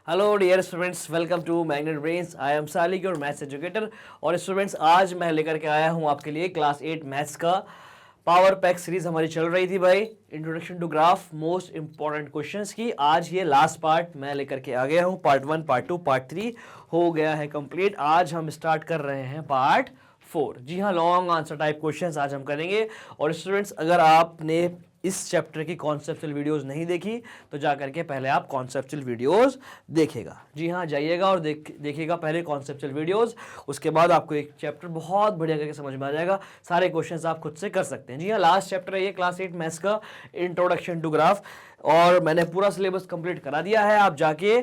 Hello dear students, welcome to Magnet Brains. I am Salik your maths educator. और students, आज मैं लेकर के आया हूं आपके लिए क्लास 8 मैथ्स का पावर पैक सीरीज हमारी चल रही थी भाई, introduction to graph, most important questions की। आज ये लास्ट पार्ट मैं लेकर के आ गया हूं। पार्ट 1, पार्ट 2, पार्ट 3 हो गया है कंप्लीट। आज हम स्टार्ट कर रहे हैं पार्ट 4। जी हाँ, लॉन्ग आंसर टाइप क्वेश्चंस आज हम करेंगे। और स्टूडेंट्स, अगर आपने इस चैप्टर की कॉन्सेप्चुअल वीडियोस नहीं देखी तो जा करके पहले आप कॉन्सेप्चुअल वीडियोस देखेगा। जी हाँ, जाइएगा और देखिएगा पहले कॉन्सेप्चुअल वीडियोस। उसके बाद आपको एक चैप्टर बहुत बढ़िया करके समझ में आ जाएगा। सारे क्वेश्चंस आप खुद से कर सकते हैं। जी हाँ, लास्ट चैप्टर है ये क्लास 8 मैथ्स का, इंट्रोडक्शन टू ग्राफ। और मैंने पूरा सिलेबस कंप्लीट करा दिया है, आप जाके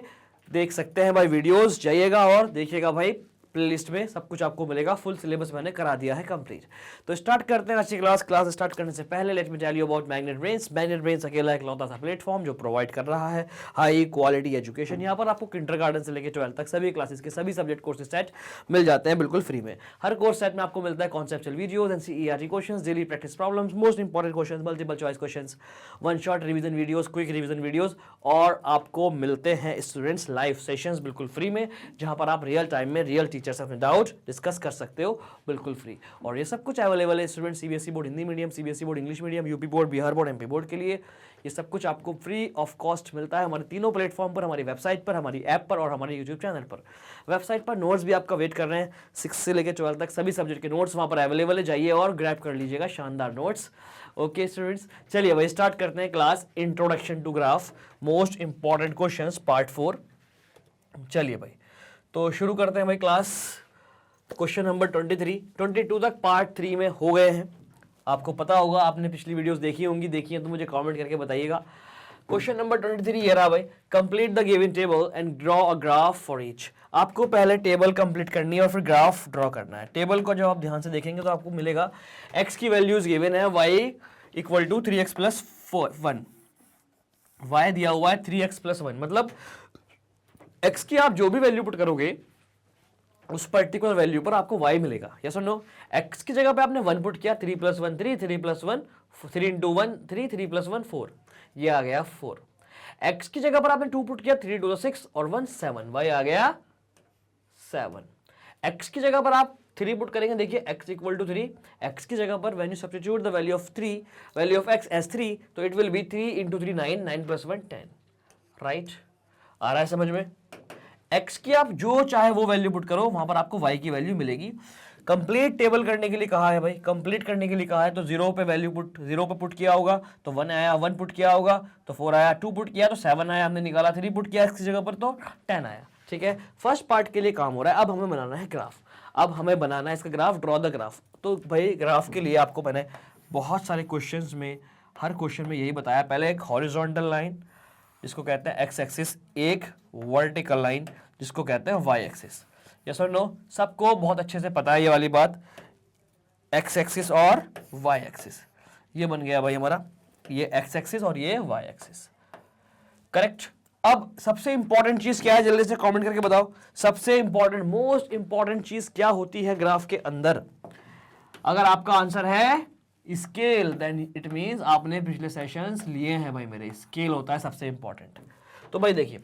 देख सकते हैं भाई। वीडियोस जाइएगा और देखिएगा भाई, प्लेलिस्ट में सब कुछ आपको मिलेगा। फुल सिलेबस मैंने करा दिया है कंप्लीट। तो स्टार्ट करते हैं अच्छी क्लास स्टार्ट करने से पहले let me tell you about Magnet Brains. Magnet Brains अकेला इकलौता सा प्लेटफॉर्म जो प्रोवाइड कर रहा है हाई क्वालिटी एजुकेशन। यहाँ पर आपको किंडरगार्टन से लेकर 12 तक सभी क्लासेस के सभी सब्जेक्ट कोर्सेज सेट मिल जाते हैं बिल्कुल फ्री में। हर कोर्स सेट में आपको मिलता है conceptual videos, NCERT questions, daily practice problems, most important questions, multiple choice questions, one shot revision videos, quick revision videos. और आपको मिलते हैं स्टूडेंट्स लाइव सेशंस बिल्कुल फ्री में, जहां पर आप रियल टाइम में रियल टीचर से अपने डाउट डिस्कस कर सकते हो बिल्कुल फ्री। और ये सब कुछ अवेलेबल है student CBSE board Hindi medium, CBSE board English medium, UP board, Bihar board, MP board के लिए। ये सब कुछ आपको फ्री ऑफ कॉस्ट मिलता है हमारे तीनों प्लेटफॉर्म पर, हमारी वेबसाइट पर, हमारी ऐप पर और हमारे यूट्यूब चैनल पर। वेबसाइट पर नोट्स भी आपका वेट कर रहे हैं। 6 से लेकर 12 तक सभी सब्जेक्ट के नोट्स वहां पर अवेलेबल है। जाइए और ग्रैब कर लीजिएगा शानदार नोट्स। ओके स्टूडेंट्स, चलिए भाई स्टार्ट करते हैं class introduction to graph, most important questions part 4। चलिए भाई, तो शुरू करते हैं भाई क्लास। क्वेश्चन नंबर 23, 22 तक पार्ट 3 में हो गए हैं। आपको पता होगा, आपने पिछली वीडियोस देखी होंगी, देखी है तो मुझे कमेंट करके बताइएगा। क्वेश्चन नंबर 23 ये रहा भाई, complete the given table and draw a graph for each. आपको पहले टेबल कंप्लीट करनी है और फिर ग्राफ ड्रॉ करना है। टेबल को जब आप ध्यान से देखेंगे तो आपको मिलेगा x की वैल्यूज गिवन है, y equal to 3x plus 1, y दिया हुआ है 3x प्लस 1। मतलब x की आप जो भी वैल्यू पुट करोगे उस पर्टिकुलर वैल्यू पर आपको y मिलेगा। यस और नो? x की जगह पे आपने 1 पुट किया, 3 प्लस 1 3, 3 प्लस 1 3 इंटू 1 3, 3 प्लस 1 4, ये आ गया 4। x की जगह पर आपने 2 पुट किया, 3 2 6 और 1 7, y आ गया 7। x की जगह पर आप 3 पुट करेंगे, देखिए x इक्वल टू 3। x की जगह पर when you substitute the value of 3, value of x as 3, तो it will be 3 into 3 9, 9 plus 1 10। Right, आ रहा है समझ में? x की आप जो चाहे वो वैल्यू पुट करो, वहां पर आपको y की वैल्यू मिलेगी। कंप्लीट टेबल करने के लिए कहा है भाई, कंप्लीट करने के लिए कहा है तो 0 पे वैल्यू पुट, 0 पे पुट किया होगा तो 1 आया, 1 पुट किया होगा तो 4 आया, 2 पुट किया तो 7 आया, हमने निकाला, 3 पुट किया x की जगह पर तो 10 आया। ठीक है, फर्स्ट पार्ट के लिए काम हो रहा है। अब हमें बनाना है ग्राफ। अब हमें बनाना है इसका ग्राफ, ड्रॉ द ग्राफ। तो भाई ग्राफ के लिए आपको मैंने बहुत सारे क्वेश्चंस में, हर क्वेश्चन में यही बताया। पहले एक हॉरिजॉन्टल लाइन जिसको कहते हैं एक्स एक्सिस, एक वर्टिकल लाइन जिसको कहते हैं वाई एक्सिस। यस और नो? सबको बहुत अच्छे से पता है ये वाली बात, एक्स एक्सिस और वाई एक्सिस। ये बन गया भाई हमारा, ये एक्स एक्सिस और ये वाई एक्सिस। करेक्ट। अब सबसे इंपॉर्टेंट चीज क्या है, जल्दी से कमेंट करके बताओ। सबसे इंपॉर्टेंट, मोस्ट इंपॉर्टेंट चीज क्या होती है ग्राफ के अंदर? अगर आपका आंसर है स्केल, देन इट मींस आपने पिछले सेशंस लिए हैं भाई मेरे। स्केल होता है सबसे इंपॉर्टेंट। तो भाई देखिए,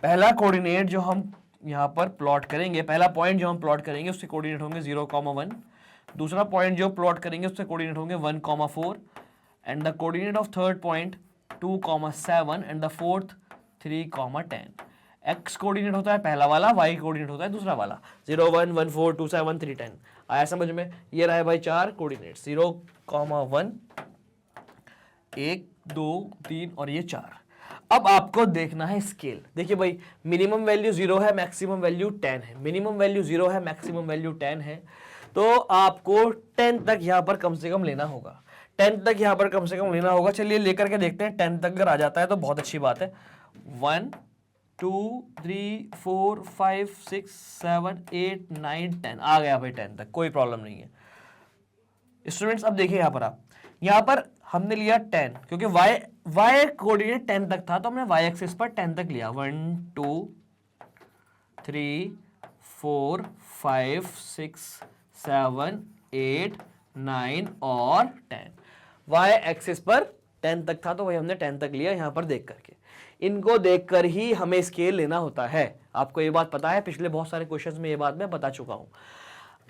पहला कोऑर्डिनेट जो हम यहां पर प्लॉट करेंगे, पहला पॉइंट जो हम प्लॉट करेंगे उसके कोऑर्डिनेट होंगे 0,1। दूसरा पॉइंट जो प्लॉट करेंगे उसके कोऑर्डिनेट होंगे 1,4 and the coordinate of third point 2,7 and the fourth 3,10। X coordinate होता है पहला वाला, वाई कोऑर्डिनेट होता है दूसरा वाला। 0 1 1 4 2 7 3 10। आया समझ में? ये रहे भाई 4 कोऑर्डिनेट, 0,1 1 2 3 और ये 4। अब आपको देखना है स्केल। देखिए भाई, मिनिमम वैल्यू 0 है, मैक्सिमम वैल्यू 10 है। मिनिमम वैल्यू 0 है, मैक्सिमम वैल्यू 10 है, तो आपको 10 तक यहां पर कम से कम लेना होगा। 10 तक यहां पर कम से कम लेना होगा। चलिए लेकर के देखते हैं। 10 तक अगर आ जाता है तो बहुत अच्छी बात है। 1 2 3 4 5 6 7 8 9 10 आ गया भाई 10 तक, कोई प्रॉब्लम नहीं है। स्टूडेंट्स अब देखिए यहां पर, आप यहां पर हमने लिया 10 क्योंकि y कोऑर्डिनेट 10 तक था तो हमने y एक्सिस पर 10 तक लिया। 1 2 3 4 5 6 7 8 9 और 10। y एक्सिस पर 10 तक था तो वही हमने 10 तक लिया यहां पर देख करके। इनको देखकर ही हमें स्केल लेना होता है। आपको ये बात पता है, पिछले बहुत सारे क्वेश्चंस में ये बात मैं बता चुका हूं।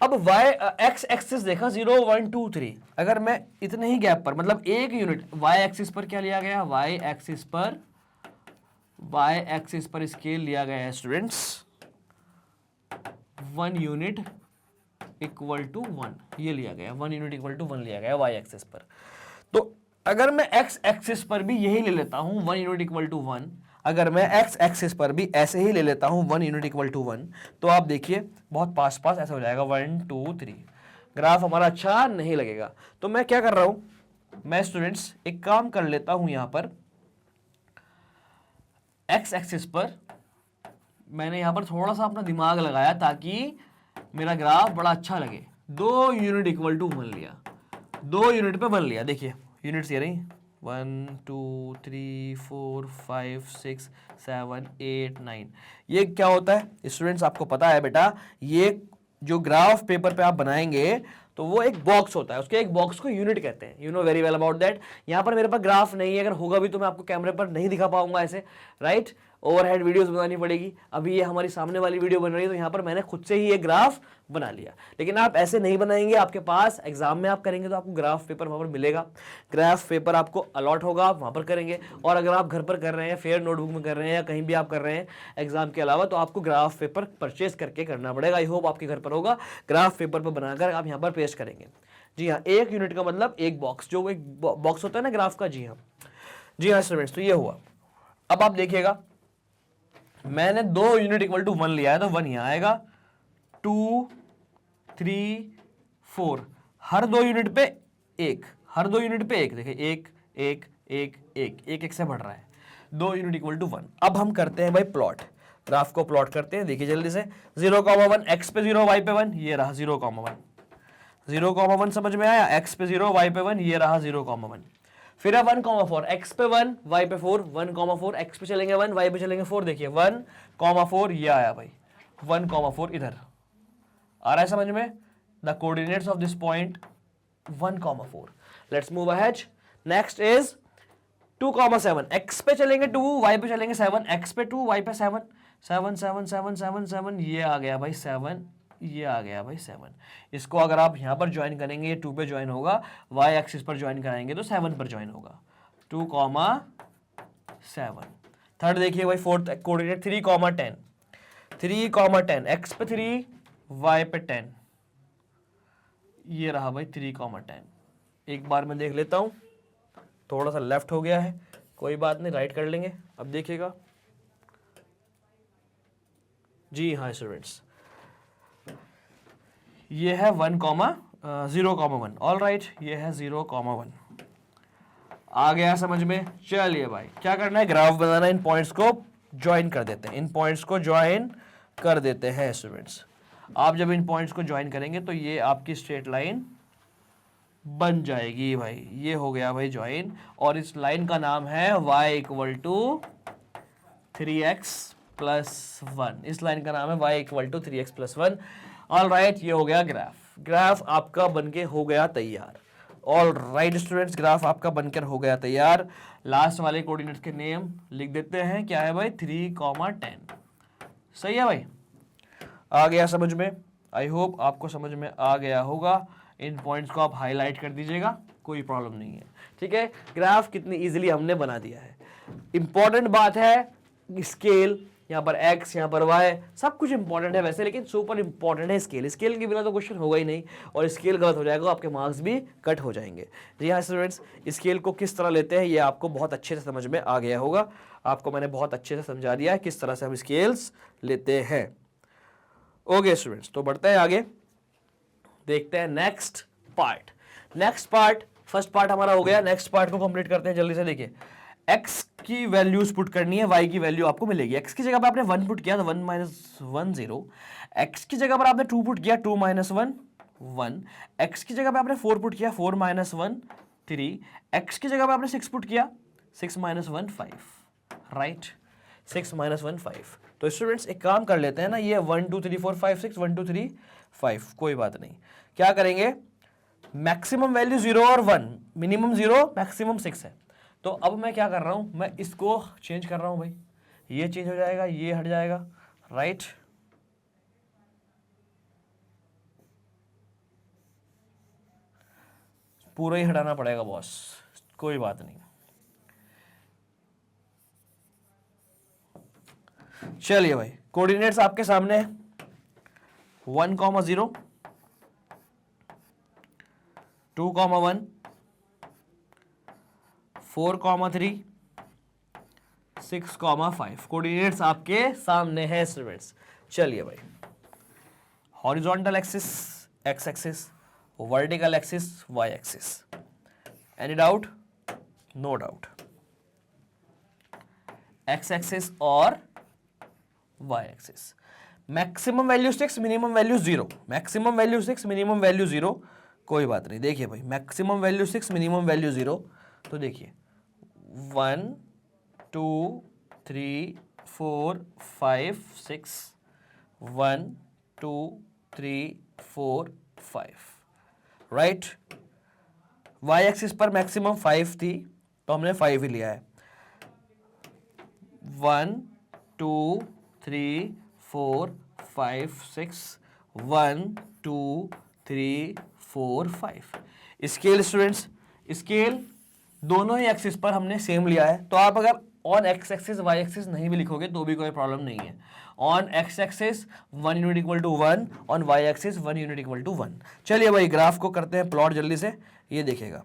अब y x एक्सिस देखा 0 1 2 3, अगर मैं इतने ही गैप पर मतलब एक यूनिट y एक्सिस पर क्या लिया गया, y एक्सिस पर स्केल लिया गया है स्टूडेंट्स 1 यूनिट इक्वल टू 1, ये लिया गया 1 यूनिट इक्वल टू 1 लिया गया y एक्सिस पर। तो अगर मैं x एक्सिस पर भी यही ले लेता हूं 1 यूनिट इक्वल टू 1, अगर मैं x एक्सिस पर भी ऐसे ही ले लेता हूं 1 यूनिट इक्वल टू 1, तो आप देखिए बहुत पास पास ऐसा हो जाएगा 1 2 3, ग्राफ हमारा अच्छा नहीं लगेगा। तो मैं क्या कर रहा हूं, मैं स्टूडेंट्स एक काम कर लेता हूं, यहां पर x एक्सिस पर मैंने यहां पर थोड़ा सा अपना दिमाग लगाया ताकि मेरा ग्राफ बड़ा अच्छा लगे। 2 यूनिट इक्वल टू 1 लिया, 2 यूनिट पे 1 लिया, देखिए यूनिट्स ये रही 1 2 3 4 5 6 7 8 9। ये क्या होता है स्टूडेंट्स, आपको पता है बेटा, ये जो ग्राफ पेपर पे आप बनाएंगे तो वो एक बॉक्स होता है, उसके एक बॉक्स को यूनिट कहते हैं। You know very well about that. यहाँ पर मेरे पास ग्राफ नहीं है, अगर होगा भी तो मैं आपको कैमरे पर नहीं दिखा पाऊंगा ऐसे, राइट। ओवरहेड वीडियोस बनानी पड़ेगी। अभी ये हमारी सामने वाली वीडियो बन रही है तो यहाँ पर मैंने खुद से ही ये ग्राफ बना लिया। लेकिन आप ऐसे नहीं बनाएंगे, आपके पास एग्जाम में आप करेंगे तो आपको ग्राफ पेपर वहाँ पर मिलेगा, ग्राफ पेपर आपको अलॉट होगा, आप वहाँ पर करेंगे। और अगर आप घर पर कर रहे हैं, फेयर नोटबुक में कर रहे हैं या कहीं भी आप कर रहे हैं एग्जाम के अलावा, तो आपको ग्राफ पेपर परचेज करके करना पड़ेगा। आई होप आपके घर पर होगा, ग्राफ पेपर पर बनाकर आप यहाँ पर पेस्ट करेंगे। जी हाँ, 1 यूनिट का मतलब एक बॉक्स, जो एक बॉक्स होता है ना ग्राफ का। जी हाँ, जी हाँ स्टूडेंट्स, तो ये हुआ। अब आप देखिएगा मैंने 2 यूनिट इक्वल टू 1 लिया है तो 1 यहां आएगा, 2 3 4, हर 2 यूनिट पे 1, हर 2 यूनिट पे 1, देखिए 1 1 1 1 1 1 से बढ़ रहा है, 2 यूनिट इक्वल टू 1। अब हम करते हैं भाई प्लॉट, ग्राफ को प्लॉट करते हैं। देखिए जल्दी से 0,1, x पे 0 y पे 1, ये रहा 0,1, 0,1 समझ में आया, x पे 0 y पे 1, ये रहा 0,1। फिर है 1,4, x पे 1 y पे 4, 1,4, x पे चलेंगे 1 y पे चलेंगे 4, देखिए 1,4 ये आया भाई, 1,4 इधर आ रहा है समझ में। The coordinates of this point 1,4। Let's move ahead. Next is 2,7, x पे चलेंगे 2 y पे चलेंगे 7, x पे 2 y पे 7, 7 7 7 7 7, ये आ गया भाई 7, ये आ गया भाई 7। इसको अगर आप यहां पर ज्वाइन करेंगे, ये 2 पे ज्वाइन होगा, y एक्सिस पर ज्वाइन कराएंगे तो 7 पर ज्वाइन होगा, 2,7। थर्ड देखिए भाई, फोर्थ कोऑर्डिनेट 3,10, 3,10, x पे 3 y पे 10, ये रहा भाई 3,10। एक बार मैं देख लेता हूं, थोड़ा सा लेफ्ट हो गया है, कोई बात नहीं, राइट कर लेंगे। अब देखिएगा, जी हाँ स्टूडेंट्स, ये है 0,1, ऑल राइट, ये है 0,1। आ गया समझ में। चलिए भाई क्या करना है, ग्राफ बनाना, इन पॉइंट्स को ज्वाइन कर देते हैं, इन पॉइंट्स को ज्वाइन कर देते हैं स्टूडेंट्स। आप जब इन पॉइंट्स को ज्वाइन करेंगे तो ये आपकी स्ट्रेट लाइन बन जाएगी भाई, ये हो गया भाई ज्वाइन। और इस लाइन का नाम है y equal to 3x plus 1, इस लाइन का नाम है y equal to 3x plus 1। All right, ये हो गया ग्राफ, ग्राफ आपका बनके हो गया तैयार। ऑल राइट स्टूडेंट्स, ग्राफ आपका बनकर हो गया तैयार। लास्ट वाले कोऑर्डिनेट्स के नेम लिख देते हैं, क्या है भाई 3,10, सही है भाई, आ गया समझ में। आई होप आपको समझ में आ गया होगा। इन पॉइंट्स को आप हाईलाइट कर दीजिएगा, कोई प्रॉब्लम नहीं है, ठीक है। ग्राफ कितनी इजीली हमने बना दिया है। इंपॉर्टेंट बात है स्केल, यहाँ पर x, यहाँ पर y, सब कुछ इंपॉर्टेंट है वैसे, लेकिन सुपर इंपॉर्टेंट है स्केल। स्केल के बिना तो क्वेश्चन होगा ही नहीं, और स्केल गलत हो जाएगा आपके मार्क्स भी कट हो जाएंगे। जी हाँ स्टूडेंट्स, स्केल को किस तरह लेते हैं ये आपको बहुत अच्छे से समझ में आ गया होगा। आपको मैंने बहुत अच्छे से समझा दिया है किस तरह से हम स्केल्स लेते हैं। ओके स्टूडेंट्स, तो बढ़ते हैं आगे, देखते हैं next part. Next part, first part हमारा हो गया, नेक्स्ट पार्ट को कंप्लीट करते हैं जल्दी से। देखिए x की वैल्यूज पुट करनी है, y की वैल्यू आपको मिलेगी। x की जगह पर आपने 1 पुट किया तो 1 - 1 0, x की जगह पर आपने 2 पुट किया 2 - 1 1, x की जगह पर आपने 4 पुट किया 4 - 1 3, x की जगह पर आपने 6 पुट किया 6 - 1 5, राइट, 6 - 1 5। तो स्टूडेंट्स एक काम कर लेते हैं ना, ये 1 2 3 4 5 6, 1 2 3 5, कोई बात नहीं, क्या करेंगे, मैक्सिमम वैल्यू 0 और 1, मिनिमम 0, मैक्सिमम 6 है, तो अब मैं क्या कर रहा हूं, मैं इसको चेंज कर रहा हूं भाई, ये चेंज हो जाएगा, ये हट जाएगा, राइट। पूरा ही हटाना पड़ेगा बॉस, कोई बात नहीं। चलिए भाई, कोऑर्डिनेट्स आपके सामने है, 1,0, 2,1, 4,3, 6,5 कोऑर्डिनेट्स आपके सामने है स्टूडेंट्स। चलिए भाई, horizontal axis x axis, vertical axis y axis, any doubt? No doubt. X axis और y axis, maximum value 6, minimum value 0, maximum value 6, minimum value 0, कोई बात नहीं। देखिए भाई, मैक्सिमम वैल्यू 6, मिनिमम वैल्यू 0, तो देखिए 1 2 3 4 5 6, 1 2 3 4 5, राइट। वाई एक्सिस पर maximum 5 थी, तो हमने 5 ही लिया है। 1 2 3 4 5 6, 1 2 3 4 5। स्केल स्टूडेंट्स, स्केल दोनों ही एक्सिस पर हमने सेम लिया है, तो आप अगर on x axis y axis नहीं भी लिखोगे तो भी कोई प्रॉब्लम नहीं है। On x axis 1 unit equal to 1, on y axis 1 unit equal to 1। चलिए भाई, ग्राफ को करते हैं प्लॉट जल्दी से। ये देखिएगा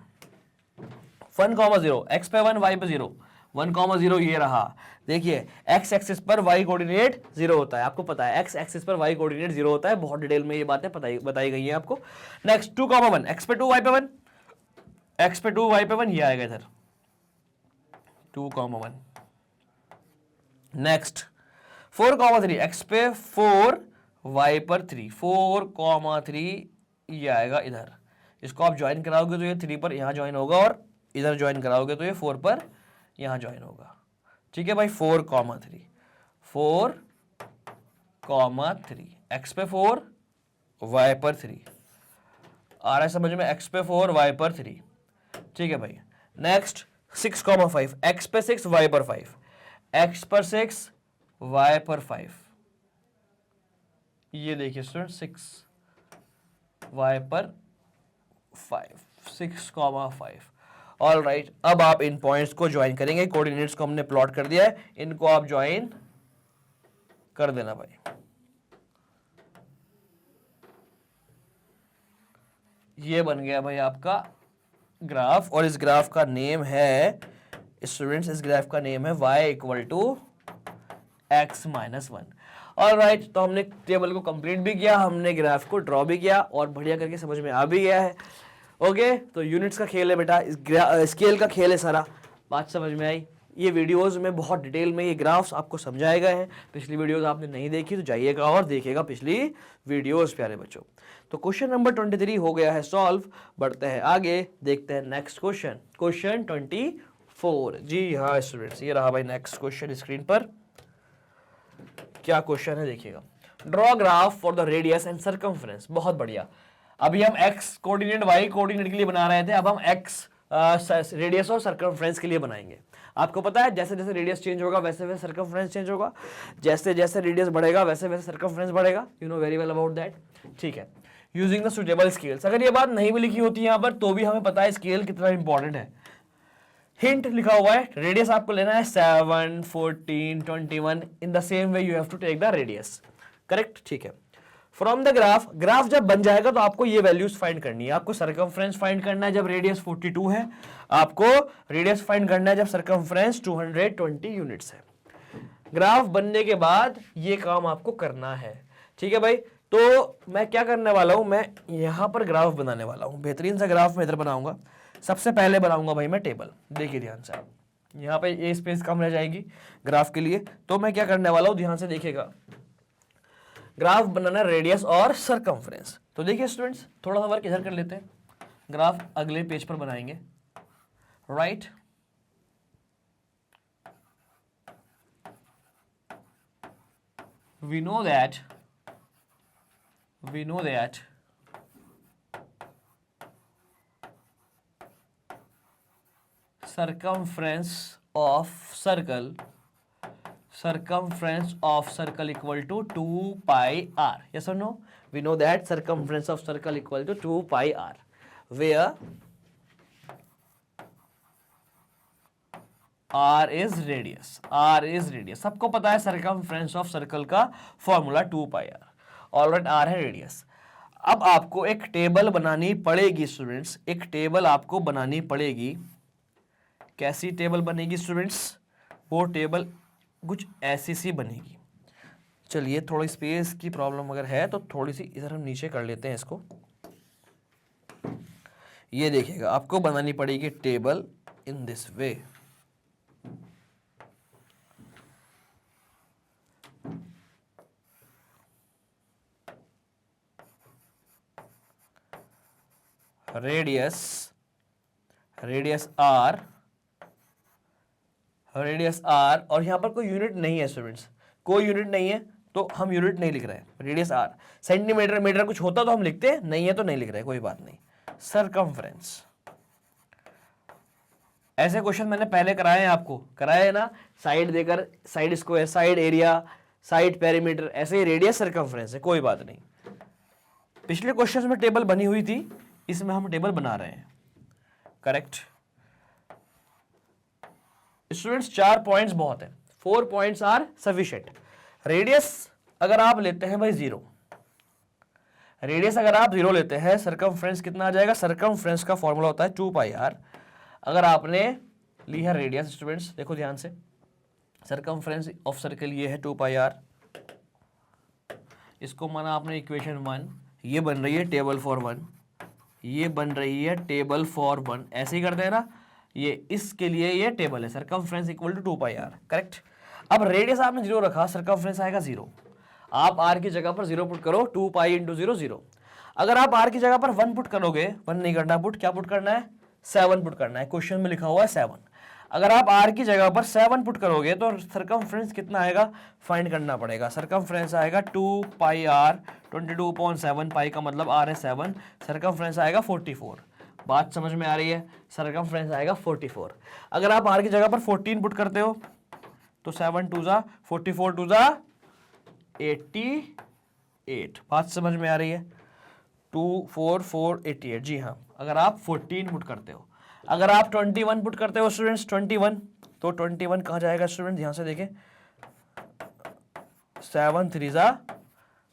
1,0, एक्स पे 1, वाई पे 0, 1,0 ये रहा। देखिए एक्स एक्सिस पर वाई कोऑर्डिनेट 0 होता है, आपको पता है एक्स एक्सिस पर वाई कोऑर्डिनेट 0 होता है, बहुत डिटेल में ये बातें बताई गई हैं आपको। नेक्स्ट 2,1, एक्स पे 2, वाई पे 1, एक्स पे 2, वाई पे 1, ये आएगा इधर 2,1। नेक्स्ट 4,3, एक्स पे 4, वाई पर 3, 4,3 ये आएगा इधर। इसको आप ज्वाइन कराओगे तो ये 3 पर यहां ज्वाइन होगा, और इधर ज्वाइन कराओगे तो ये 4 पर यहां ज्वाइन होगा। ठीक है भाई, 4,3, 4,3, एक्स पे 4, वाई पर 3 आ रहा है समझ में, एक्स पे 4, वाई पर 3। ठीक है भाई, नेक्स्ट 6,5, एक्स पे 6, वाई पर 5, एक्स पर 6, वाई पर 5। ये देखिए स्टूडेंट 6, वाई पर 5, 6,5। ऑल राइट, अब आप इन पॉइंट्स को ज्वाइन करेंगे, कोऑर्डिनेट्स को हमने प्लॉट कर दिया है, इनको आप ज्वाइन कर देना भाई। ये बन गया भाई आपका ग्राफ, और इस ग्राफ का नेम है स्टूडेंट्स, इस ग्राफ का नेम है y equal to x minus 1। All right, तो हमने टेबल को कंप्लीट भी किया, हमने ग्राफ को ड्रॉ भी किया, और बढ़िया करके समझ में आ भी गया है। ओके, तो यूनिट्स का खेल है बेटा, स्केल का खेल है सारा, बात समझ में आई। ये वीडियोस में बहुत डिटेल में ये ग्राफ्स आपको समझाए गए हैं। पिछली वीडियोस आपने नहीं देखी तो जाइएगा और देखिएगा पिछली वीडियोस प्यारे बच्चों। तो क्वेश्चन नंबर 23 हो गया है सॉल्व। बढ़ते हैं आगे, देखते हैं नेक्स्ट क्वेश्चन, क्वेश्चन 24। जी हाँ स्टूडेंट्स, ये रहा भाई नेक्स्ट क्वेश्चन स्क्रीन पर। क्या क्वेश्चन है देखिएगा, draw graph for the radius and circumference. बहुत बढ़िया, अभी हम एक्स कोऑर्डिनेट वाई कोऑर्डिनेट के लिए बना रहे थे, अब हम एक्स रेडियस और सर्कमफ्रेंस के लिए बनाएंगे। आपको पता है जैसे जैसे रेडियस चेंज होगा वैसे वैसे सर्कमफ्रेंस चेंज होगा, जैसे जैसे रेडियस बढ़ेगा वैसे वैसे सर्कमफ्रेंस बढ़ेगा। You know very well about that. ठीक है, यूजिंग द सुटेबल स्केल्स। अगर ये बात नहीं भी लिखी होती है यहाँ पर तो भी हमें पता है स्केल कितना इंपॉर्टेंट है। हिंट लिखा हुआ है, रेडियस आपको लेना है 7, 14, 21। In the same way you have to take the radius, correct. ठीक है, फ्रॉम द ग्राफ जब बन जाएगा तो आपको ये वैल्यूज फाइंड करनी है। आपको सर्कमफ्रेंस फाइंड करना है जब रेडियस 42 है, आपको रेडियस फाइंड करना है जब सर्कमफ्रेंस 220 यूनिट्स है। ग्राफ बनने के बाद ये काम आपको करना है। ठीक है भाई, तो मैं क्या करने वाला हूं, मैं यहां पर ग्राफ बनाने वाला हूं, बेहतरीन सा ग्राफ मैं इधर बनाऊंगा। सबसे पहले बनाऊंगा भाई मैं टेबल, देखिए ध्यान से आप, यहाँ पे ये स्पेस कम रह जाएगी ग्राफ के लिए, तो मैं क्या करने वाला हूं ध्यान से देखिएगा। ग्राफ बनाना रेडियस और सर्कमफ्रेंस। तो देखिए स्टूडेंट्स, थोड़ा सा वर्क इधर कर लेते हैं, ग्राफ अगले पेज पर बनाएंगे, right. We know that circumference of circle equal to 2 pi r. Yes or no? We know that circumference of circle equal to 2 pi r, where r is radius. सबको पता है circumference of circle का formula 2 pi r. Alright, r है radius. अब आपको एक table बनानी पड़ेगी स्टूडेंट्स, एक टेबल आपको बनानी पड़ेगी. कैसी टेबल बनेगी स्टूडेंट्स? वो टेबल कुछ ऐसी सी बनेगी. चलिए, थोड़ी स्पेस की प्रॉब्लम अगर है तो थोड़ी सी इधर हम नीचे कर लेते हैं इसको. ये देखिएगा, आपको बनानी पड़ेगी table in this way. Radius r और यहां पर कोई यूनिट नहीं है स्टूडेंट्स, कोई यूनिट नहीं है तो हम यूनिट नहीं लिख रहे हैं. रेडियस r, सेंटीमीटर मीटर कुछ होता तो हम लिखते, नहीं है तो नहीं लिख रहे, कोई बात नहीं. सरकमफ्रेंस, ऐसे क्वेश्चन मैंने पहले कराए हैं, आपको कराए हैं ना, साइड देकर, side square, side area, side perimeter, ऐसे ही रेडियस सरकमफ्रेंस है, कोई बात नहीं. पिछले क्वेश्चन में टेबल बनी हुई थी, इसमें हम टेबल बना रहे हैं. करेक्ट स्टूडेंट्स, 4 पॉइंट्स बहुत है, 4 पॉइंट्स आर सफिशिएंट. रेडियस अगर आप लेते हैं भाई 0, रेडियस अगर आप 0 लेते हैं, सरकमफ्रेंस कितना आ जाएगा? सरकमफ्रेंस का फॉर्मूला होता है 2 पाई आर. अगर आपने ली है रेडियस स्टूडेंट्स, देखो ध्यान से, सरकमफ्रेंस ऑफ सर्कल ये है 2 पाई आर, इसको माना आपने इक्वेशन 1, ये बन रही है टेबल फॉर 1, ये बन रही है टेबल फॉर 1, ऐसे ही करते हैं ना, ये इसके लिए ये टेबल है, circumference equal to 2 pi r. Correct. अब रेडियस आपने 0 रखा, सरकमफ्रेंस आएगा 0. आप r की जगह पर 0 पुट करो, 2 पाई इंटू 0 0. अगर आप r की जगह पर 1 पुट करोगे, 1 नहीं करना पुट, क्या पुट करना है? 7 पुट करना है. क्वेश्चन में लिखा हुआ है 7. अगर आप r की जगह पर 7 पुट करोगे तो सरकमफ्रेंस कितना आएगा फाइंड करना पड़ेगा. सरकमफ्रेंस आएगा 2 पाई r, 22.7, पाई का मतलब r है 7, सरकमफ्रेंस आएगा 44. बात समझ में आ रही है? सरकमफ्रेंस आएगा 44. अगर आप r की जगह पर 14 पुट करते हो तो 7 2 जा 44 2 जा 88. बात समझ में आ रही है? 2 4 4 88. जी हाँ, अगर आप 14 पुट करते हो. अगर आप 21 पुट करते हो स्टूडेंट्स, 21, तो 21 कहाँ जाएगा स्टूडेंट? ध्यान से देखें, 7 3 जा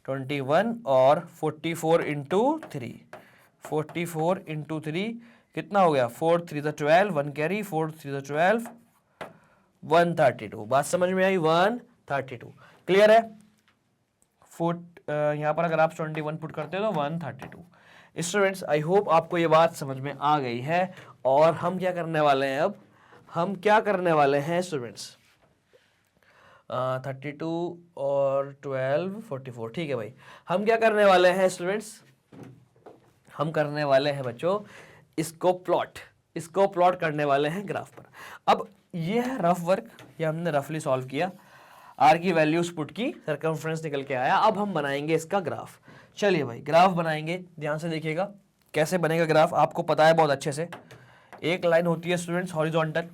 21 और 44 इंटू 3, 44 इंटू 3 कितना हो गया? 4 3 जा 12, 1 कैरी, 4 3 जा 12, 132. बात समझ में आई? 132. क्लियर है? यहाँ पर अगर आप 21 पुट करते हो तो 132. स्टूडेंट्स, आई होप आपको ये बात समझ में आ गई है. और हम क्या करने वाले हैं अब? हम क्या करने वाले हैं स्टूडेंट्स? 32 और 12 44. ठीक है भाई, हम क्या करने वाले हैं स्टूडेंट्स? हम करने वाले हैं बच्चों इसको प्लॉट करने वाले हैं ग्राफ पर. अब ये है रफ वर्क, ये हमने रफली सॉल्व किया, आर की वैल्यूज पुट की, सरकमफ्रेंस निकल के आया. अब हम बनाएंगे इसका ग्राफ. चलिए भाई, ग्राफ बनाएंगे. ध्यान से देखिएगा कैसे बनेगा ग्राफ, आपको पता है बहुत अच्छे से. एक लाइन होती है स्टूडेंट्स हॉरिजॉन्टल,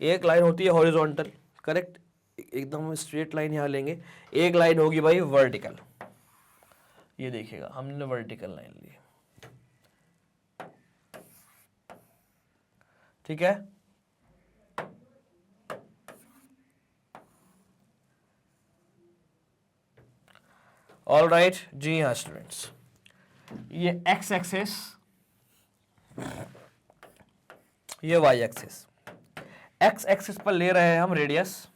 एक लाइन होती है हॉरिजॉन्टल. करेक्ट, एकदम स्ट्रेट लाइन यहाँ लेंगे. एक लाइन होगी भाई वर्टिकल. ये देखिएगा, हमने वर्टिकल लाइन ली. ठीक है, ऑल राइट. जी हाँ स्टूडेंट्स, ये एक्स एक्सिस, ये वाई एक्सिस. एक्स एक्सिस पर ले रहे हैं हम रेडियस,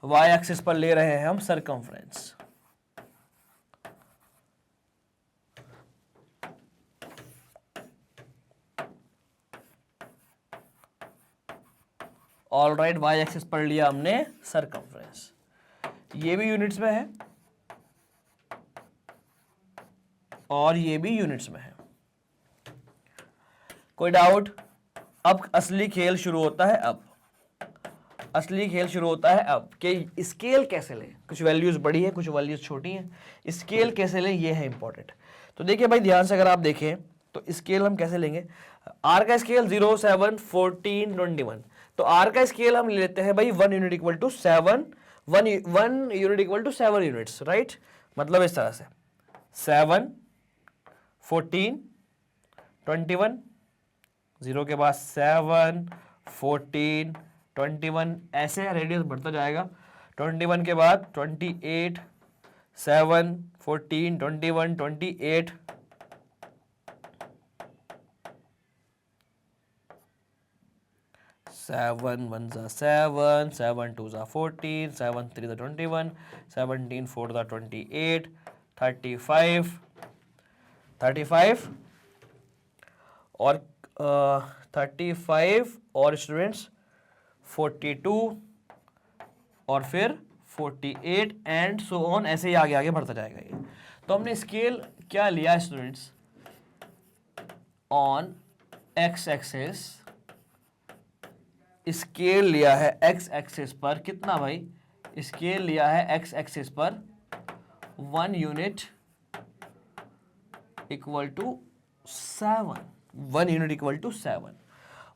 वाई एक्सिस पर ले रहे हैं हम circumference. All right, y axis पर लिया हमने सरकमफ्रेंस. ये भी यूनिट्स में है और ये भी यूनिट्स में है. कोई डाउट? अब असली खेल शुरू होता है. अब असली खेल शुरू होता है अब कि स्केल कैसे लें. कुछ वैल्यूज बड़ी है, कुछ वैल्यूज छोटी हैं, स्केल कैसे लें, ये है इंपॉर्टेंट. तो देखिए भाई ध्यान से, अगर आप देखें तो स्केल हम कैसे लेंगे? आर का स्केल 0, 7, 14, 21। तो आर का स्केल हम ले लेते हैं भाई 1 unit equal to 7, 1 unit equal to 7 units, right. मतलब इस तरह से 7, 14, 21, 0 के बाद 7, 14, 21, ऐसे रेडियस बढ़ता जाएगा। 21 के बाद 28, 7, 14, 21, 28, 7 1 जा 7, 7 2 जा 14, 7 3 जा 21, 17 4 जा 28, 35 और 35 और स्टूडेंट्स 42 और फिर 48 एंड सो ऑन, ऐसे ही आगे आगे बढ़ता जाएगा ये। तो हमने स्केल क्या लिया students? On x axis scale लिया है एक्स एक्सिस पर कितना भाई? स्केल लिया है एक्स एक्सिस पर 1 unit equal to 7, 1 unit equal to 7।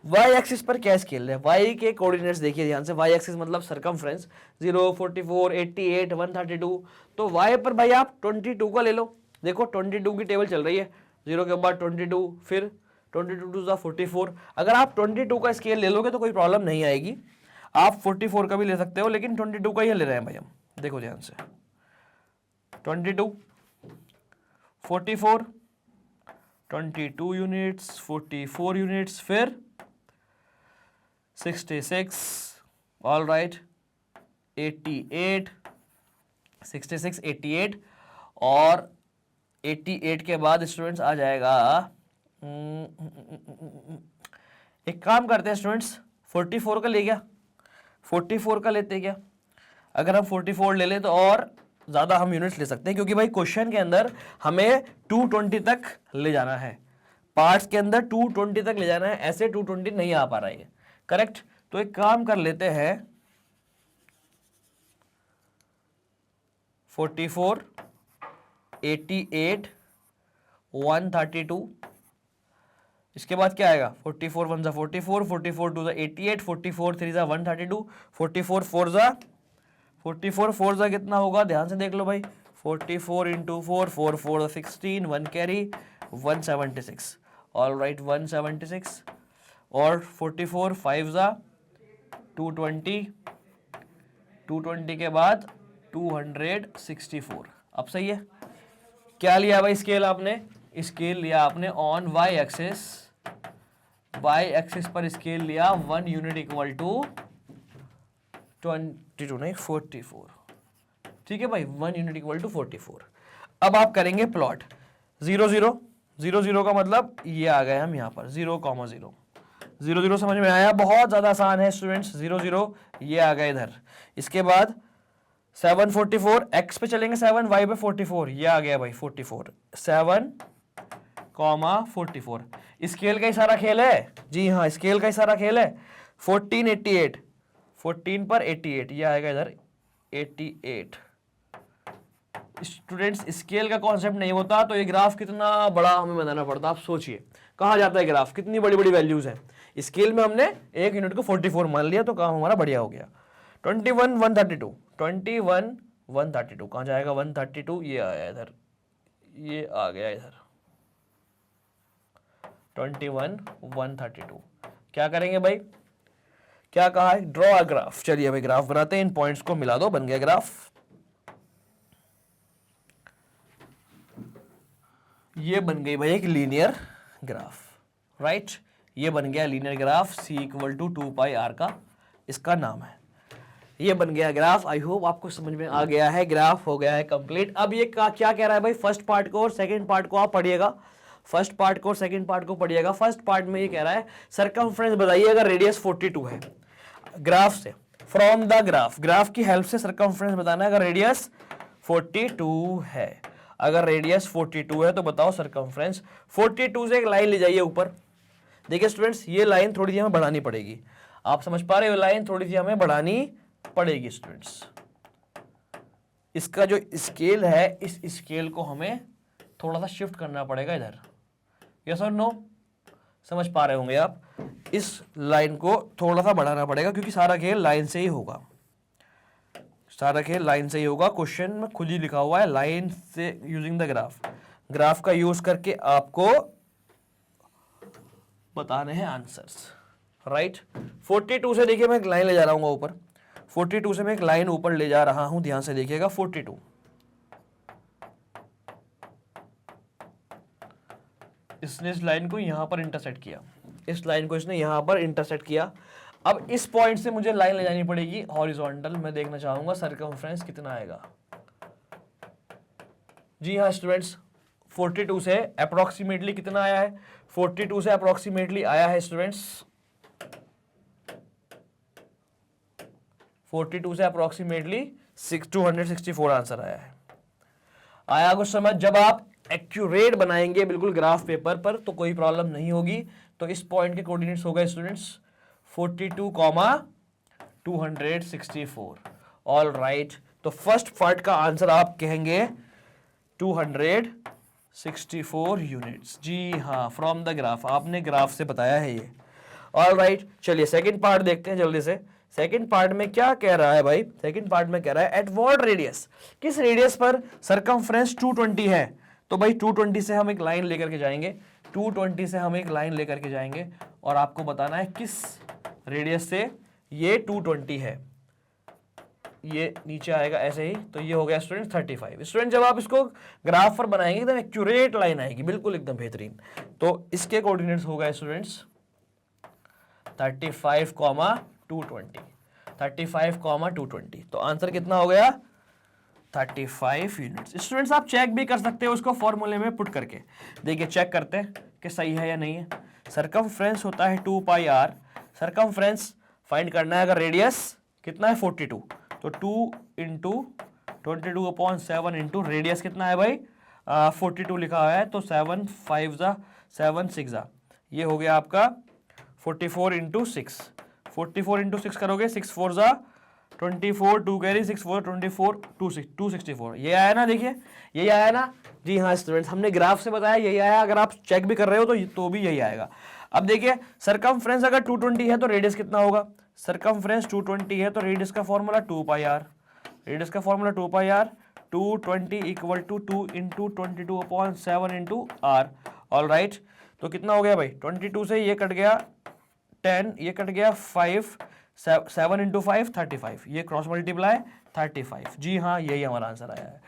Y axis पर क्या स्केल है? वाई के कोऑर्डिनेट्स देखिए ध्यान से। वाई एक्सिस मतलब सर्कमफ्रेंस 0, 44, 88, 132। तो वाई पर भाई आप 22 का ले लो। देखो 22 की टेबल चल रही है, 0 के बाद 22, फिर 22 टू 44। अगर आप 22 का स्केल ले लोगे तो कोई प्रॉब्लम नहीं आएगी, आप 44 का भी ले सकते हो, लेकिन 22 का ही ले रहे हैं भाई हम। देखो ध्यान से 22, 44, 22 यूनिट्स, 44 यूनिट्स, फिर 66, ऑल राइट, 88, 66, 88 और 88 के बाद स्टूडेंट्स आ जाएगा। एक काम करते हैं स्टूडेंट्स, 44 का ले गया, 44 का लेते क्या? अगर हम 44 ले लें तो और ज़्यादा हम यूनिट्स ले सकते हैं, क्योंकि भाई क्वेश्चन के अंदर हमें 220 तक ले जाना है, पार्ट्स के अंदर 220 तक ले जाना है, ऐसे 220 नहीं आ पा रहा है, करेक्ट। तो एक काम कर लेते हैं, 44, 88, 132, इसके बाद क्या आएगा? 44 1 जा 44, 44 2 जा 88, 44 3 जा 132, 44 4 जा 44 4 जा कितना होगा? ध्यान से देख लो भाई, 44 इंटू 4, 4 4 16, 1 कैरी 176, ऑल राइट 176 और 44 5 जा 220, 220 के बाद 264। अब सही है। क्या लिया भाई स्केल आपने? स्केल लिया आपने on y axis, y axis पर स्केल लिया 1 यूनिट इक्वल टू 22 नहीं 44, ठीक है भाई, 1 यूनिट इक्वल टू 44। अब आप करेंगे प्लॉट 0 0 0 0 का मतलब ये आ गए हम यहाँ पर 0, 0 0 0 समझ में आया? बहुत ज्यादा आसान है स्टूडेंट्स, 0 0 ये आ गए इधर। इसके बाद 7 44 एक्स पे चलेंगे 7, वाई पे 44, ये आ गया भाई 44, 7, 44। स्केल का ही सारा खेल है जी, हाँ स्केल का ही सारा खेल है। 14 88, 14 पर 88, ये आएगा इधर 88। स्टूडेंट्स स्केल का कॉन्सेप्ट नहीं होता तो ये ग्राफ कितना बड़ा हमें बनाना पड़ता, आप सोचिए कहाँ जाता है ग्राफ, कितनी बड़ी बड़ी वैल्यूज है। स्केल में हमने एक यूनिट को 44 मान लिया तो काम हमारा बढ़िया हो गया। 21 132, 21 132 कहाँ जाएगा? 132 ये आया इधर, ये आ गया इधर 21 132। क्या करेंगे भाई? क्या कहा है? Draw a graph. चलिए भाई ग्राफ बनाते हैं, इन पॉइंट्स को मिला दो, बन गया ग्राफ। ये बन गई भाई एक लीनियर ग्राफ, राइट। ये बन गया linear graph, c equal to 2 pi r का इसका नाम है। ये बन गया ग्राफ। आई होप आपको समझ में आ गया है, ग्राफ हो गया है कंप्लीट। अब ये क्या कह रहा है भाई? फर्स्ट पार्ट को और सेकंड पार्ट को आप पढ़िएगा, फर्स्ट पार्ट को और सेकंड पार्ट को पढ़िएगा। फर्स्ट पार्ट में ये कह रहा है सर्कमफ्रेंस बताइए अगर रेडियस 42 है, ग्राफ से, फ्रॉम द ग्राफ, ग्राफ की हेल्प से सर्कमफ्रेंस बताना है अगर रेडियस 42 है। अगर रेडियस 42 है तो बताओ सर्कमफ्रेंस। 42 से एक लाइन ले जाइए ऊपर। देखिए स्टूडेंट्स ये लाइन थोड़ी सी हमें बढ़ानी पड़ेगी, आप समझ पा रहे हो? लाइन थोड़ी सी हमें बढ़ानी पड़ेगी स्टूडेंट्स। इसका जो स्केल है, इस स्केल को हमें थोड़ा सा शिफ्ट करना पड़ेगा इधर, यस और नो? समझ पा रहे होंगे आप। इस लाइन को थोड़ा सा बढ़ाना पड़ेगा क्योंकि सारा खेल लाइन से ही होगा, सारा खेल लाइन से ही होगा। क्वेश्चन में खुद ही लिखा हुआ है लाइन से यूजिंग द ग्राफ, ग्राफ का यूज करके आपको बताने हैं आंसर्स, राइट। 42 से देखिए मैं एक लाइन ले जा रहा हूँ ऊपर, 42 से मैं एक लाइन ऊपर ले जा रहा हूं, ध्यान से देखिएगा। 42 इसने इस लाइन को यहां पर इंटरसेक्ट किया, इस लाइन को इसने यहां पर इंटरसेक्ट किया। अब इस पॉइंट से मुझे लाइन ले जानी पड़ेगी हॉरिजॉन्टल। मैं देखना चाहूंगा सरकमफ्रेंस कितना आएगा। जी हाँ स्टूडेंट्स, 42 से अप्रोक्सीमेटली कितना आया है? 42 से अप्रोक्सीमेटली आया है स्टूडेंट्स, 42 से अप्रोक्सीमेटली 264 आंसर आया है। आया कुछ समझ? जब आप एक्यूरेट बनाएंगे बिल्कुल ग्राफ पेपर पर तो कोई प्रॉब्लम नहीं होगी। तो इस पॉइंट के कोऑर्डिनेट्स हो गए स्टूडेंट्स 42,264। ऑल राइट, तो फर्स्ट पार्ट का आंसर आप कहेंगे 264 यूनिट्स। जी हाँ, फ्रॉम द ग्राफ, आपने ग्राफ से बताया है ये। ऑल राइट, चलिए सेकंड पार्ट देखते हैं जल्दी से। सेकंड पार्ट में क्या कह रहा है भाई? सेकंड पार्ट में कह रहा है एट व्हाट रेडियस, किस रेडियस पर सरकमफ्रेंस 220 है? तो भाई 220 से हम एक लाइन लेकर के जाएंगे, 220 से हम एक लाइन लेकर के जाएंगे और आपको बताना है किस रेडियस से ये 220 है। ये नीचे आएगा ऐसे ही, तो ये हो गया स्टूडेंट 35। स्टूडेंट जब आप इसको ग्राफ पर बनाएंगे एकदम एक्यूरेट लाइन आएगी, बिल्कुल एकदम बेहतरीन। तो इसके कोऑर्डिनेट्स हो गए स्टूडेंट्स 35,220, 35,220। तो आंसर कितना हो गया? 35 यूनिट्स। स्टूडेंट्स आप चेक भी कर सकते हो उसको फॉर्मूले में पुट करके। देखिए चेक करते हैं कि सही है या नहीं है। सरकमफ्रेंस होता है 2πr, सरकमफ्रेंस फाइंड करना है अगर रेडियस कितना है 42, तो 2 इंटू 22/7 इंटू रेडियस कितना है भाई 42 लिखा हुआ है, तो 7 5 जा 7 6 जा, ये हो गया आपका 44 इंटू 6, 44 इंटू 6 करोगे 6 4 जा 24, 2 कैरी 6 4 24 264, ये आया ना? देखिए यही आया ना? जी हाँ स्टूडेंट्स, हमने ग्राफ से बताया यही आया। अगर आप चेक भी कर रहे हो तो भी यही आएगा। अब देखिए सरकमफ्रेंस अगर 220 है तो रेडियस कितना होगा? सरकमफ्रेंस 220 है तो रेडियस का फॉर्मूला 2πr, रेडियस का formula 2πr, 220 equal to 2 into 22/7 into r। All right, तो कितना हो गया भाई? 22 से ये कट गया 10, ये कट गया 5, 7 इंटू 5 35, ये क्रॉस मल्टीप्लाई 35। जी हाँ, यही हमारा आंसर आया है।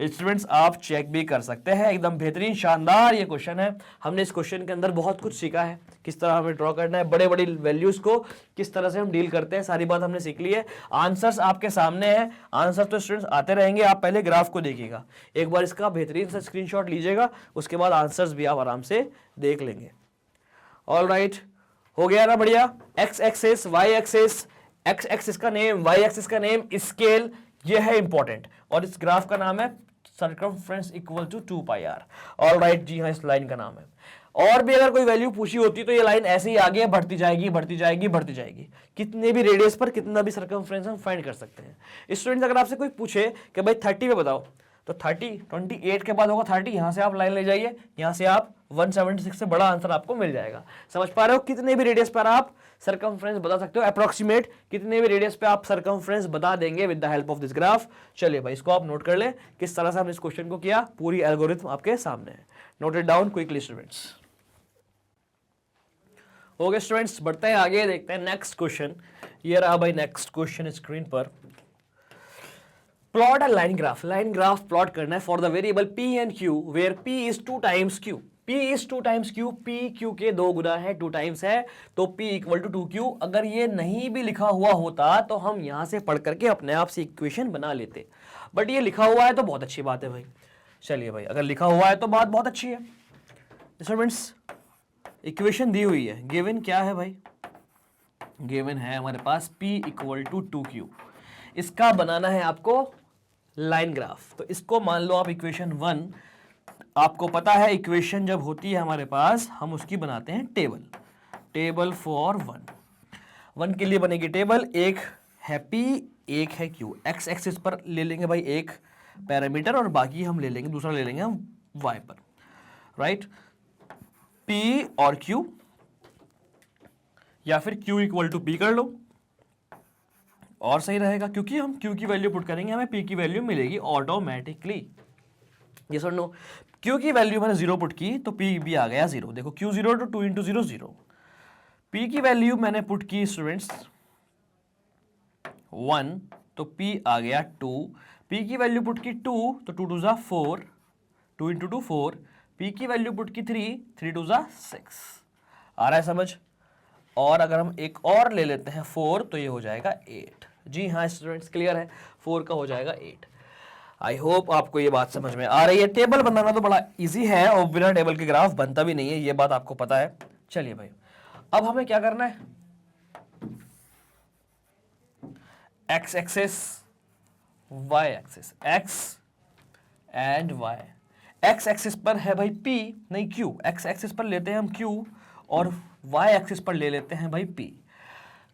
स्टूडेंट्स आप चेक भी कर सकते हैं, एकदम बेहतरीन शानदार ये क्वेश्चन है। हमने इस क्वेश्चन के अंदर बहुत कुछ सीखा है, किस तरह हमें ड्रॉ करना है, बड़े बड़ी वैल्यूज को किस तरह से हम डील करते हैं, सारी बात हमने सीख ली है। आंसर्स आपके सामने है, आंसर तो स्टूडेंट्स आते रहेंगे, आप पहले ग्राफ को देखिएगा, एक बार इसका बेहतरीन सा स्क्रीनशॉट लीजिएगा, उसके बाद आंसर्स भी आप आराम से देख लेंगे। ऑल राइट, हो गया ना? बढ़िया। X axis, y axis, x axis का नेम, वाई एक्सिस का नेम, स्केल, ये है इंपॉर्टेंट, और इस ग्राफ का नाम है circumference equal to 2πr। All right, जी हाँ, इस लाइन का नाम है। और भी अगर कोई वैल्यू पूछी होती तो ये लाइन ऐसे ही आगे बढ़ती जाएगी बढ़ती जाएगी बढ़ती जाएगी, कितने भी रेडियस पर कितना भी सरकमफ्रेंस हम फाइंड कर सकते हैं। स्टूडेंट्स अगर आपसे कोई पूछे कि भाई 30 पे बताओ, तो 30 28 के बाद होगा 30, यहां से आप लाइन ले जाइए, यहां से आप 176 से बड़ा आंसर आपको मिल जाएगा। समझ पा रहे हो? कितने भी रेडियस पर आप सरकमफ्रेंस बता सकते हो, अप्रोक्सीमेट कितने भी रेडियस पे आप सरकमफ्रेंस बता देंगे with the help of this graph. चलिए भाई, इसको आप नोट कर ले किस तरह से हमने इस क्वेश्चन को किया, पूरी एल्गोरिथम आपके सामने है। Note it down quickly students. Okay students, बढ़ते हैं आगे, देखते हैं नेक्स्ट क्वेश्चन। ये रहा भाई नेक्स्ट क्वेश्चन स्क्रीन पर। Plot a line graph, line graph plot करना है for the variable p and q where p is 2 times q, p is 2 times q, p q के 2 गुना है, 2 टाइम्स है, तो p इक्वल टू 2q। अगर ये नहीं भी लिखा हुआ होता तो हम यहां से पढ़ करके अपने आप से इक्वेशन बना लेते, बट ये लिखा हुआ है तो बहुत अच्छी बात है भाई। चलिए भाई, अगर लिखा हुआ है तो बात बहुत अच्छी है। स्टूडेंट्स इक्वेशन दी हुई है, गिवन क्या है भाई? गिवन है हमारे पास p इक्वल टू 2q, इसका बनाना है आपको लाइन ग्राफ। तो इसको मान लो आप इक्वेशन 1, आपको पता है इक्वेशन जब होती है हमारे पास हम उसकी बनाते हैं टेबल, टेबल फॉर 1 के लिए बनेगी टेबल, एक है p एक है q, एक्स एक्सिस पर ले लेंगे भाई एक पैरामीटर और बाकी हम ले लेंगे, दूसरा ले लेंगे हम y पर, राइट। P और Q, या फिर Q इक्वल टू P कर लो और सही रहेगा, क्योंकि हम Q की वैल्यू पुट करेंगे हमें P की वैल्यू मिलेगी ऑटोमेटिकली। ये सुन लो, Q की वैल्यू मैंने 0 पुट की तो P भी आ गया 0। देखो Q 0 तो 2 इंटू 0 0। P की वैल्यू मैंने पुट की स्टूडेंट्स 1 तो P आ गया 2। P की वैल्यू पुट की 2 तो 2 टू ज़ा 4, 2 इंटू 2 4। P की वैल्यू पुट की 3, 3 टू ज़ा 6। आ रहा है समझ? और अगर हम एक और ले लेते हैं 4 तो ये हो जाएगा 8। जी हाँ स्टूडेंट्स, क्लियर है, 4 का हो जाएगा 8। आई होप आपको ये बात समझ में आ रही है। टेबल बनाना तो बड़ा इजी है और बिना टेबल के ग्राफ बनता भी नहीं है, ये बात आपको पता है। चलिए भाई, अब हमें क्या करना है, x axis y axis, x and y. X axis पर है भाई P नहीं Q, एक्स एक्सिस पर लेते हैं हम Q और वाई एक्सिस पर ले लेते हैं भाई P।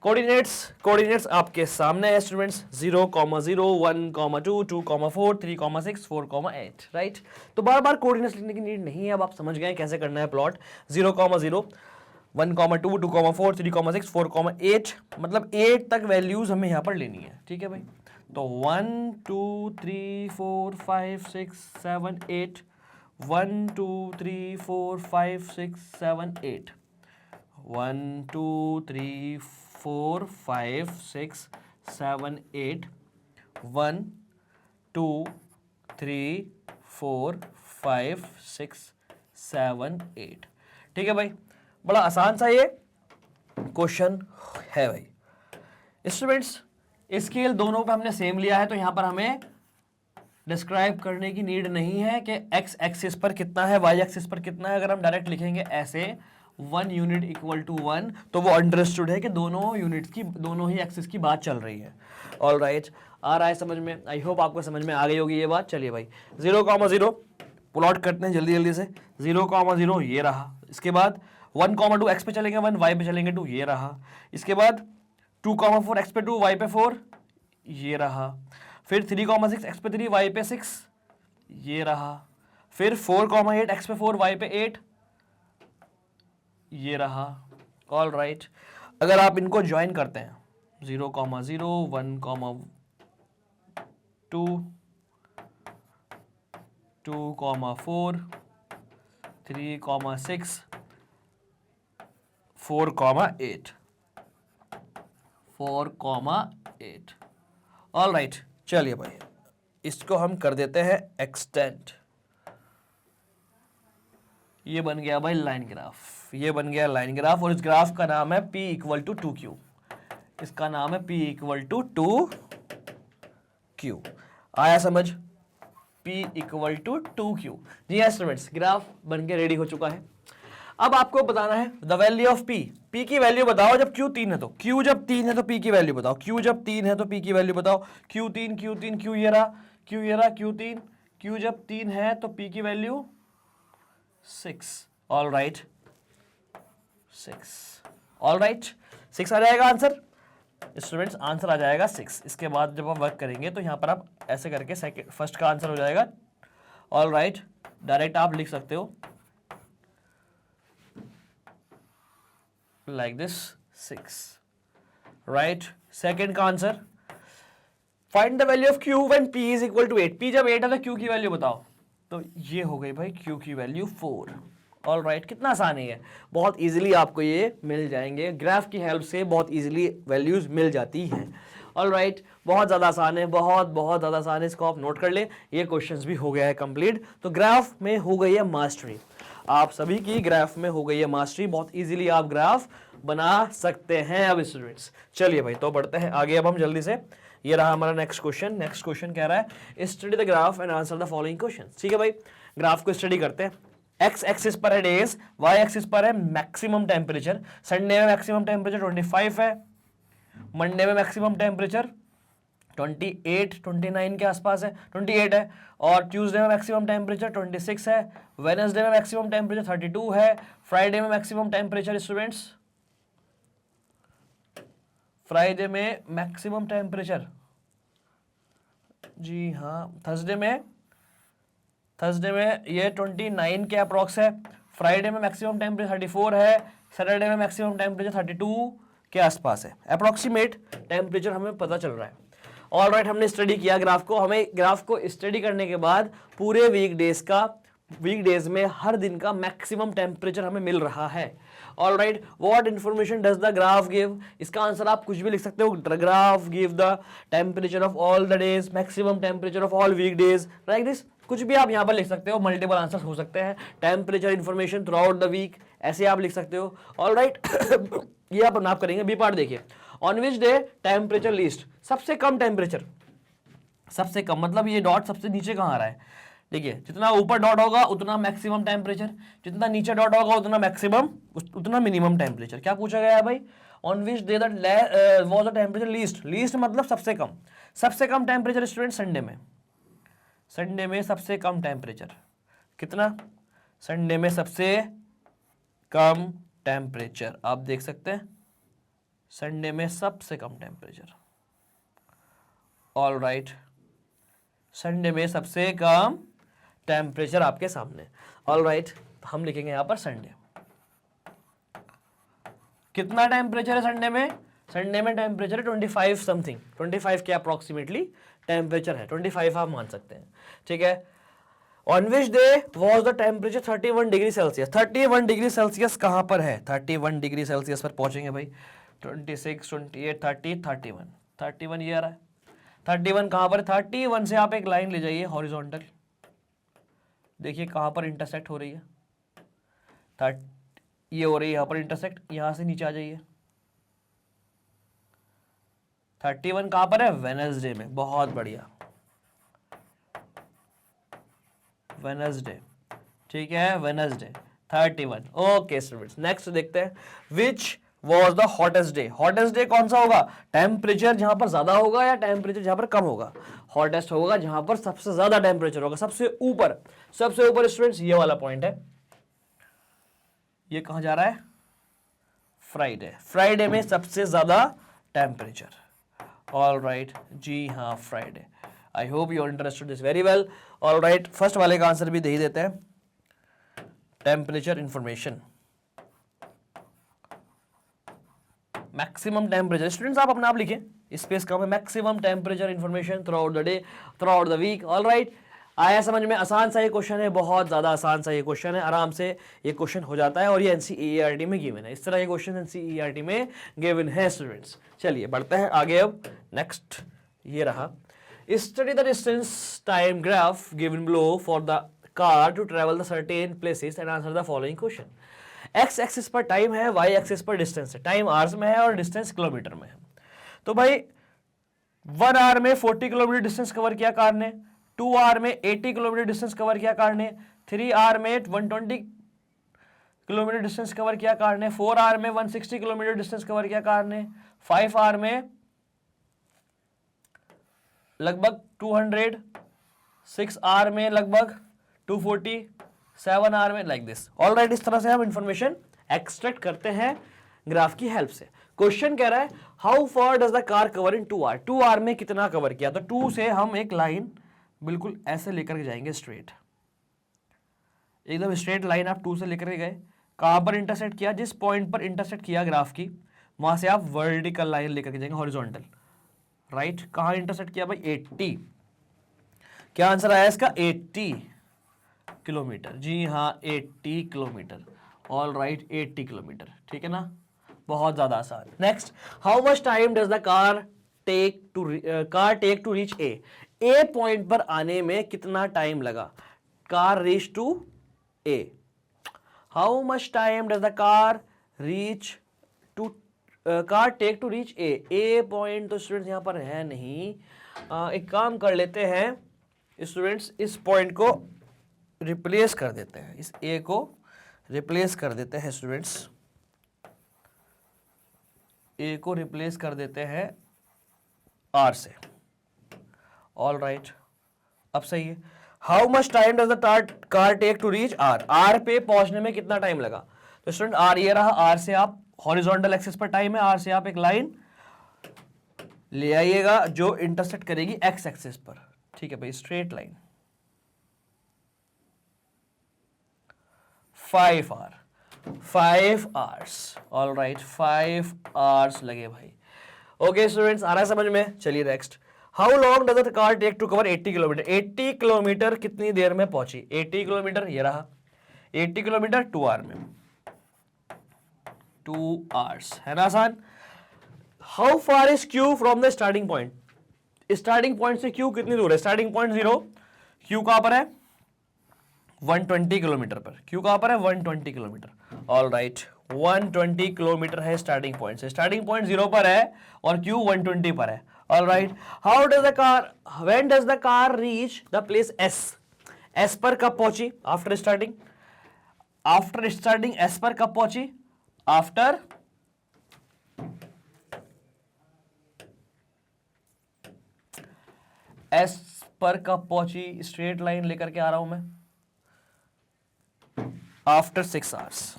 कोऑर्डिनेट्स आपके सामने है स्टूडेंट्स, 0, 0, 1, 2, 2, 4, 3, 6, 4, 8, राइट। तो बार बार कोऑर्डिनेट्स लिखने की नीड नहीं है, अब आप समझ गए कैसे करना है प्लॉट। 0, 0, 1, 2, 2, 4, 3, 6, 4, 8, मतलब 8 तक वैल्यूज हमें यहाँ पर लेनी है, ठीक है भाई। तो 1, 2, 3, 4, 5, 6, 7, 8, 1, 2, 3, 4, 5, 6, 7, 8, 1, 2, 3, 4, 5, 6, 7, 8, 1, 2, 3, 4, 5, 6, 7, 8। ठीक है भाई, बड़ा आसान सा ये क्वेश्चन है भाई। स्टूडेंट्स, स्केल दोनों पे हमने सेम लिया है तो यहां पर हमें डिस्क्राइब करने की नीड नहीं है कि एक्स एक्सिस पर कितना है, वाई एक्सिस पर कितना है। अगर हम डायरेक्ट लिखेंगे ऐसे 1 यूनिट इक्वल टू 1 तो वो अंडरस्टूड है कि दोनों यूनिट्स की, दोनों ही एक्सिस की बात चल रही है। ऑल राइट, आ रहा है समझ में? आई होप आपको समझ में आ गई होगी ये बात। चलिए भाई, 0, 0 प्लॉट करते हैं जल्दी जल्दी से। 0, 0 ये रहा। इसके बाद 1, 2 एक्स पे चलेंगे 1, वाई पे चलेंगे 2, ये रहा। इसके बाद 2, 4 एक्स पे 2, वाई पे 4, ये रहा। फिर 3, 6 एक्स पे 3, वाई पे 6, ये रहा। फिर 4, 8 एक्स पे 4, वाई पे 8, ये रहा। ऑल राइट, अगर आप इनको ज्वाइन करते हैं 0, 0, 1, 2, 2, 4, 3, 6, 4, 8, 4, 8। ऑल राइट, चलिए भाई इसको हम कर देते हैं एक्सटेंड। ये बन गया भाई लाइन ग्राफ, ये बन गया लाइन ग्राफ और इस ग्राफ का नाम है P इक्वल टू 2Q। इसका नाम है P इक्वल टू 2Q। आया समझ? P equal to 2Q। जी हाँ स्टूडेंट्स, ग्राफ बन के रेडी हो चुका है। अब आपको बताना है the value of P। P की वैल्यू बताओ जब Q 3 है तो। Q जब 3 है तो P की वैल्यू बताओ। Q जब 3 है तो P की वैल्यू बताओ। Q 3, Q 3, Q ये रहा, Q ये रहा, Q 3, Q जब 3 है तो P की value 6। All right, 6। All right, 6 आ जाएगा आंसर स्टूडेंट्स, आंसर आ जाएगा 6। इसके बाद जब आप वर्क करेंगे तो यहाँ पर आप ऐसे करके सेकंड फर्स्ट का आंसर हो जाएगा। ऑल राइट, डायरेक्ट आप लिख सकते हो लाइक दिस 6, राइट। सेकंड का answer, find the value of Q when P is equal to 8। P जब 8 है तो Q की वैल्यू बताओ। तो ये हो गई भाई Q की वैल्यू 4। ऑल राइट, कितना आसान है ये, बहुत इजीली आपको ये मिल जाएंगे। ग्राफ की हेल्प से बहुत इजीली वैल्यूज मिल जाती हैं। ऑल राइट, बहुत ज़्यादा आसान है, बहुत बहुत ज़्यादा आसान है, इसको आप नोट कर लें। ये क्वेश्चंस भी हो गया है कंप्लीट। तो ग्राफ में हो गई है मास्टरी, आप सभी की ग्राफ में हो गई है मास्टरी। बहुत इजीली आप ग्राफ बना सकते हैं अब स्टूडेंट्स। चलिए भाई, तो बढ़ते हैं आगे अब हम जल्दी से। ये रहा हमारा नेक्स्ट क्वेश्चन। नेक्स्ट क्वेश्चन कह रहा है study the graph and answer the following question. ठीक है भाई, ग्राफ को स्टडी करते हैं। एक्स एक्सिस पर है डेज, वाई एक्सिस पर है मैक्सिमम टेम्परेचर। संडे में मैक्सिमम टेम्परेचर 25 है, मंडे में मैक्सिमम टेम्परेचर 28, 29 के आसपास है, 28 है। और ट्यूसडे में मैक्सिमम टेम्परेचर 26 है, वेडनेसडे में मैक्सिमम टेम्परेचर 32 है, फ्राइडे में मैक्सिमम टेम्परेचर स्टूडेंट्स, फ्राइडे में मैक्सिमम टेम्परेचर, जी हाँ थर्सडे में ये 29 के अप्रॉक्स है, फ्राइडे में मैक्सिमम टेम्परेचर 34 है, सैटरडे में मैक्सिमम टेम्परेचर 32 के आसपास है। अप्रोक्सीमेट टेम्परेचर हमें पता चल रहा है। ऑल राइट, हमने स्टडी किया ग्राफ को। हमें ग्राफ को स्टडी करने के बाद पूरे वीकडेज में हर दिन का मैक्सिमम टेम्परेचर हमें मिल रहा है। All right, what information does the graph give? इसका आंसर आप कुछ भी लिख सकते हो। Graph give the temperature of all the days, maximum temperature of all weekdays, like this. कुछ भी आप यहाँ पर लिख सकते हो, मल्टीपल आंसर्स हो सकते हैं। Temperature information throughout the week, ऐसे आप लिख सकते हो। ऑल राइट, ये आप नाप करेंगे। बी पार्ट देखिए, on which day temperature least, सबसे कम टेम्परेचर, सबसे कम मतलब ये डॉट सबसे नीचे कहाँ आ रहा है? देखिए, जितना ऊपर डॉट होगा उतना मैक्सिमम टेम्परेचर, जितना नीचे डॉट होगा उतना मिनिमम टेम्परेचर। क्या पूछा गया है भाई? On which day that was the temperature least, least मतलब सबसे कम। सबसे कम टेम्परेचर स्टूडेंट संडे में, संडे में सबसे कम टेम्परेचर कितना? संडे में सबसे कम टेम्परेचर आप देख सकते हैं, संडे में सबसे कम टेम्परेचर। ऑल राइट, संडे में सबसे कम टेम्परेचर आपके सामने। ऑल राइट, हम लिखेंगे यहां पर संडे। कितना टेम्परेचर है संडे में? संडे में टेम्परेचर है 25 समथिंग, 25 के अप्रोक्सीमेटली टेम्परेचर है। 25 आप मान सकते हैं, ठीक है। On which day was the temperature 31 degree Celsius. 31 degree Celsius कहां पर है? 31 डिग्री सेल्सियस पर पहुंचेंगे भाई। 26, 28, 30, 31, 31 ये आ रहा है। 31 कहां पर? 31 से आप एक लाइन ले जाइए हॉरिजॉन्टल, देखिए कहां पर इंटरसेक्ट हो रही है। ये हो रही है यहां पर इंटरसेक्ट, यहां से नीचे आ जाइए। 31 कहां पर है? वेडनेसडे में। बहुत बढ़िया, वेडनेसडे, ठीक है, वेडनेसडे 31। ओके स्टूडेंट्स, नेक्स्ट देखते हैं। Which was the hottest day. Hottest day कौन सा होगा? टेम्परेचर जहां पर ज्यादा होगा या टेम्परेचर जहां पर कम होगा? हॉटेस्ट होगा जहां पर सबसे ज्यादा टेम्परेचर होगा, सबसे ऊपर। सबसे ऊपर स्टूडेंट्स ये वाला पॉइंट है। ये कहां जा रहा है? फ्राइडे। फ्राइडे में सबसे ज्यादा टेम्परेचर। ऑल राइट, जी हाँ, Friday. I hope you understood this very well. All right, first वाले का आंसर भी दे ही देते हैं। Temperature information, maximum temperature. Students आप अपना आप लिखें, स्पेस कम है। Maximum temperature information throughout the day, throughout the week. All right, आया समझ में? आसान सा ये क्वेश्चन है, बहुत ज्यादा आसान सा ये क्वेश्चन है, आराम से ये क्वेश्चन हो जाता है और ये एनसीईआरटी में गिवन है। इस तरह के क्वेश्चन एनसीईआरटी में गिवन है स्टूडेंट्स। चलिए बढ़ते हैं आगे। अब नेक्स्ट ये रहा, study the distance time graph given below for the car to travel the certain places and answer the following question. X axis पर टाइम है, वाई एक्सिस पर डिस्टेंस है। टाइम आवर्स में है और डिस्टेंस किलोमीटर में है। तो भाई 1 आवर में 40 किलोमीटर डिस्टेंस कवर किया कार ने, 2 आवर में 80 किलोमीटर डिस्टेंस कवर किया कार ने, 3 आवर में 120 किलोमीटर डिस्टेंस कवर किया कार ने, 4 आवर में 160 किलोमीटर डिस्टेंस कवर किया कार ने, 5 आवर में लगभग 200, 6 आवर में लगभग 240, 7 आवर में, लाइक दिस। ऑल राइट, इस तरह से हम इंफॉर्मेशन एक्सट्रैक्ट करते हैं ग्राफ की हेल्प से। क्वेश्चन कह रहा है how far does the car cover in 2 hour. 2 hour में कितना कवर किया? तो 2 से हम एक लाइन बिल्कुल ऐसे लेकर के जाएंगे, स्ट्रेट, एकदम स्ट्रेट लाइन आप 2 से लेकर के गए। कहां पर इंटरसेक्ट किया? जिस पॉइंट पर इंटरसेक्ट किया ग्राफ की, वहां से आप वर्टिकल लाइन लेकर के जाएंगे, हॉरिजॉन्टल। राइट, कहां इंटरसेक्ट किया भाई? 80। क्या आंसर आया इसका? 80 किलोमीटर। जी हाँ, 80 किलोमीटर। ऑल राइट, 80 किलोमीटर, ठीक है ना, बहुत ज्यादा आसान। Next, how much time does the car take to reach A point पर आने में कितना टाइम लगा? Car reach to A, how much time does the car take to reach A point तो स्टूडेंट्स यहां पर है नहीं। एक काम कर लेते हैं स्टूडेंट्स, इस पॉइंट को रिप्लेस कर देते हैं, इस ए को रिप्लेस कर देते हैं स्टूडेंट्स, ए को रिप्लेस कर देते हैं आर से। ऑल राइट, अब सही है। How much time does the car take to reach R, R पे पहुंचने में कितना टाइम लगा? तो स्टूडेंट आर ये रहा, आर से आप हॉरिजॉन्टल एक्सिस पर टाइम है, आर से आप एक लाइन ले आइएगा जो इंटरसेक्ट करेगी एक्स एक्सिस पर, ठीक है भाई, straight line. 5 hour 5 hours. All right 5 hours लगे भाई। ओके स्टूडेंट्स, आ रहा है समझ में? चलिए next. How long does the car take to cover 80 kilometre? 80 kilometre कितनी देर में पहुंची? 80 किलोमीटर ये रहा, 80 किलोमीटर 2 आवर में, 2 आवर्स, है ना आसान? How far is Q from the starting point? Starting point से क्यू कितनी दूर है? स्टार्टिंग पॉइंट 0, क्यू कहां पर है? 120 किलोमीटर पर। क्यू कहां पर है? 120 किलोमीटर। ऑल राइट 120 किलोमीटर है स्टार्टिंग पॉइंट से। स्टार्टिंग पॉइंट 0 पर है और क्यू 120 पर है। All right, how does the car, when does the car reach the place S? S पर कब पहुंची? After starting, after starting S पर कब पहुंची? आफ्टर एस पर कब पहुंची? स्ट्रेट लाइन लेकर के आ रहा हूं मैं। आफ्टर 6 आवर्स,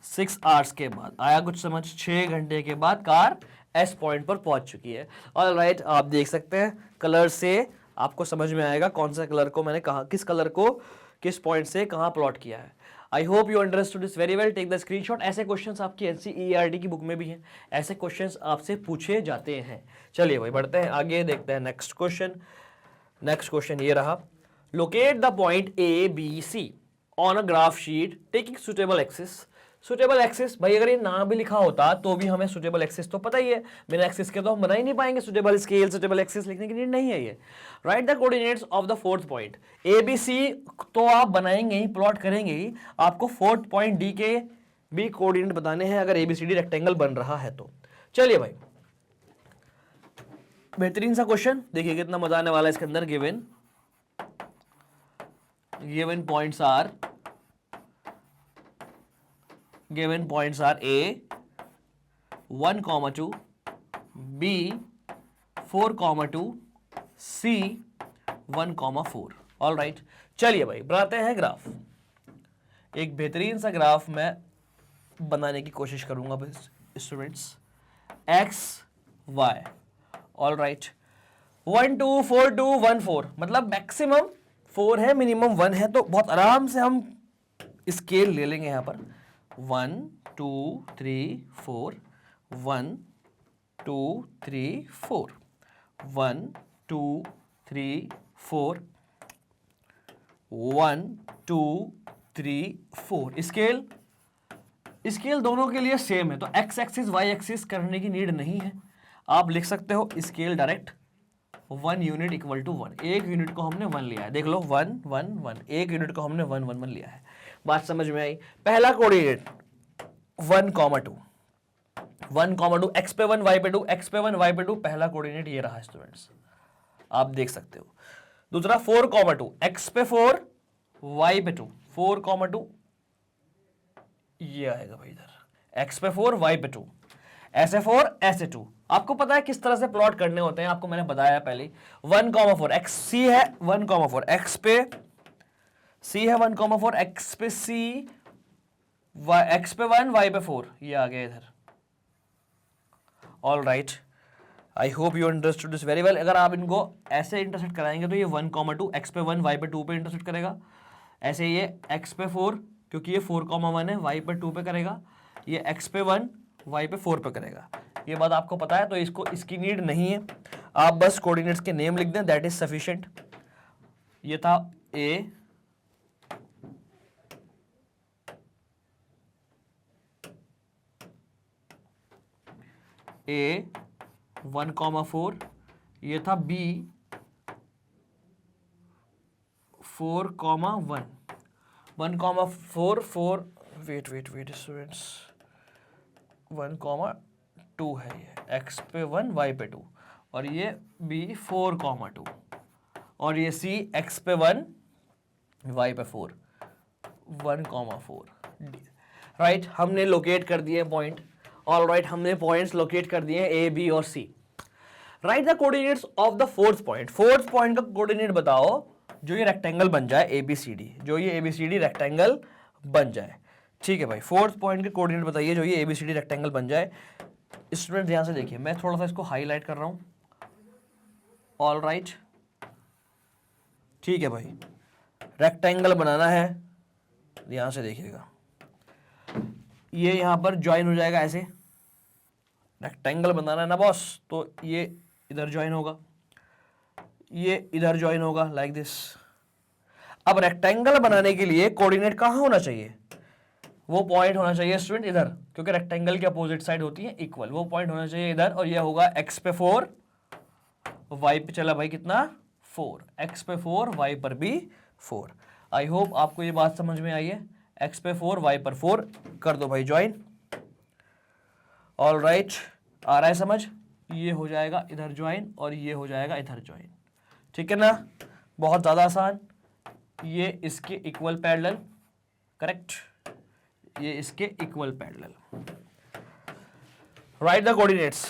6 आवर्स के बाद आया कुछ समझ? 6 घंटे के बाद कार एस पॉइंट पर पहुंच चुकी है। ऑल राइट, आप देख सकते हैं कलर से आपको समझ में आएगा कौन सा कलर को मैंने कहा, किस कलर को किस पॉइंट से कहां प्लॉट किया है। I hope you understood this very well. Take the screenshot. ऐसे क्वेश्चंस आपकी एनसीईआरटी की बुक में भी हैं, ऐसे क्वेश्चंस आपसे पूछे जाते हैं। चलिए भाई बढ़ते हैं आगे, देखते हैं नेक्स्ट क्वेश्चन। नेक्स्ट क्वेश्चन ये रहा, locate the point A B C on a graph sheet taking suitable axis. Suitable axis भाई अगर ये ना भी लिखा होता तो भी हमें सुटेबल एक्सिस तो पता ही है, बिना एक्सिस के तो हम बना ही नहीं पाएंगे। सुटेबल स्केल, सुटेबल एक्सिस लिखने की नीड नहीं है ये। Write the coordinates of the fourth point A B C, तो आप बनाएंगे ही, प्लॉट करेंगे ही, आपको फोर्थ पॉइंट डी के भी कोऑर्डिनेट बताने हैं अगर एबीसीडी रेक्टेंगल बन रहा है तो। चलिए भाई बेहतरीन सा क्वेश्चन, देखिए कितना मजा आने वाला है इसके अंदर। Given points are A 1, 2, B 4, 2, C 1, 4। All right, चलिए भाई बनाते हैं ग्राफ। एक बेहतरीन सा ग्राफ मैं बनाने की कोशिश करूंगा students. X y, all right 1, 2, 4, 2, 1, 4, मतलब मैक्सिमम 4 है, मिनिमम 1 है, तो बहुत आराम से हम स्केल ले लेंगे यहां पर। 1, 2, 3, 4, 1, 2, 3, 4, 1, 2, 3, 4, 1, 2, 3, 4। स्केल दोनों के लिए सेम है, तो एक्स एक्सिस वाई एक्सिस करने की नीड नहीं है। आप लिख सकते हो scale direct 1 unit equal to 1। एक यूनिट को हमने 1 लिया है, देख लो 1, 1, 1, एक यूनिट को हमने 1, 1, 1 लिया है। बात समझ में आई? पहला कोऑर्डिनेट 1, 2, 1, 2, एक्स पे 1 वाई पे 2, एक्स पे 1 वाई पे 2, पहला कोऑर्डिनेट ये रहा स्टूडेंट्स, आप देख सकते हो। दूसरा 4, 2, एक्स पे 4 वाई पे 2, 4, 2 ये आएगा भाई इधर, एक्स पे 4 वाई पे 2, ऐसे 4 ऐसे 2। आपको पता है किस तरह से प्लॉट करने होते हैं, आपको मैंने बताया पहले। 1, 4 एक्स सी है 1, 4 एक्स पे सी है 1, 4 एक्स पे सी, एक्स पे 1 वाई पे 4, ये आ गया इधर। All right, I hope you understood this very well. अगर आप इनको ऐसे इंटरसेक्ट कराएंगे तो ये 1, 2 एक्स पे 1 वाई पे 2 पे इंटरसेक्ट करेगा। ऐसे ये एक्स पे 4, क्योंकि ये 4, 1 है, वाई पे 2 पे करेगा। ये एक्स पे 1 वाई पे 4 पे करेगा। ये बात आपको पता है, तो इसको इसकी नीड नहीं है। आप बस कोऑर्डिनेट्स के नेम लिख दें, दैट इज सफिशिएंट। ये था ए, ए 1, 4, ये था बी 4, 1, 1, 4, 4, वेट स्टूडेंट्स, 1, 2 है ये, एक्स पे 1 वाई पे 2, और ये बी 4, 2, और ये सी एक्स पे 1 वाई पे 4, 1, 4। राइट, हमने लोकेट कर दिए पॉइंट। ऑल राइट, हमने पॉइंट्स लोकेट कर दिए ए बी और C. Right the coordinates of the fourth point. Fourth point का कोऑर्डिनेट बताओ जो ये रेक्टेंगल बन जाए एबीसीडी, जो ये एबीसीडी रेक्टेंगल बन जाए। ठीक है भाई, फोर्थ पॉइंट के कोऑर्डिनेट बताइए जो ये एबीसीडी रेक्टेंगल बन जाए। स्टूडेंट ध्यान से देखिए, मैं थोड़ा सा इसको हाईलाइट कर रहा हूं। ऑल राइट, ठीक है भाई, रेक्टेंगल बनाना है, यहां से देखिएगा, ये यहां पर ज्वाइन हो जाएगा ऐसे, रेक्टेंगल बनाना है ना बॉस, तो ये इधर ज्वाइन होगा, ये इधर ज्वाइन होगा लाइक दिस। अब रेक्टेंगल बनाने के लिए कोऑर्डिनेट कहां होना चाहिए, वो पॉइंट होना चाहिए स्टूडेंट इधर, क्योंकि रेक्टेंगल की अपोजिट साइड होती है इक्वल, वो पॉइंट होना चाहिए इधर, और ये होगा x पे 4, y पे चला भाई कितना 4, x पे 4, y पर भी 4। आई होप आपको ये बात समझ में आई है, x पे 4, y पर 4, कर दो भाई ज्वाइन। ऑल राइट, आ रहा है समझ, ये हो जाएगा इधर ज्वाइन और ये हो जाएगा इधर ज्वाइन, ठीक है ना, बहुत ज्यादा आसान। ये इसके इक्वल पैरेलल, करेक्ट, ये इसके equal parallel. Right the coordinates,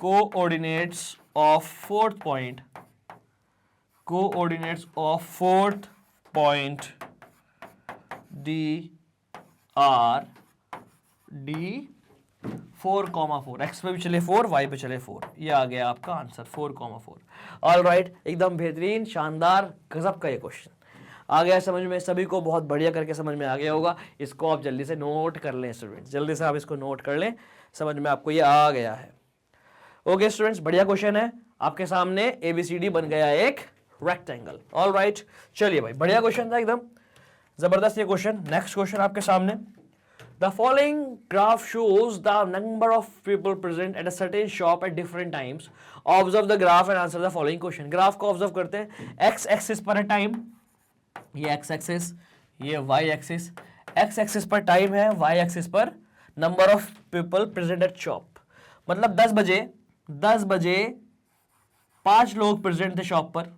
coordinates of fourth point, coordinates of fourth point D R D 4,4, x पे भी चले 4, वाई पे चले 4, ये आ गया आपका आंसर 4,4। ऑल राइट, एकदम बेहतरीन, शानदार, गजब का ये क्वेश्चन आ गया समझ में, सभी को बहुत बढ़िया करके समझ में आ गया होगा। इसको आप जल्दी से नोट कर लें स्टूडेंट्स, जल्दी से आप इसको नोट कर लें, समझ में आपको ये आ गया है। ओके स्टूडेंट्स, बढ़िया क्वेश्चन है, आपके सामने ABCD बन गया एक रेक्टेंगल। ऑल राइट, चलिए भाई, बढ़िया क्वेश्चन था, एकदम जबरदस्त ये क्वेश्चन। नेक्स्ट क्वेश्चन आपके सामने, the following graph shows the number of people present at a certain shop at different times. Observe the graph and answer the following question. Graph को ऑब्जर्व करते हैं, x एक्सिस पर है time, ये x axis, ये y axis, x axis पर time है, y axis पर number of people present at shop. मतलब 10 बजे 5 लोग प्रेजेंट थे शॉप पर,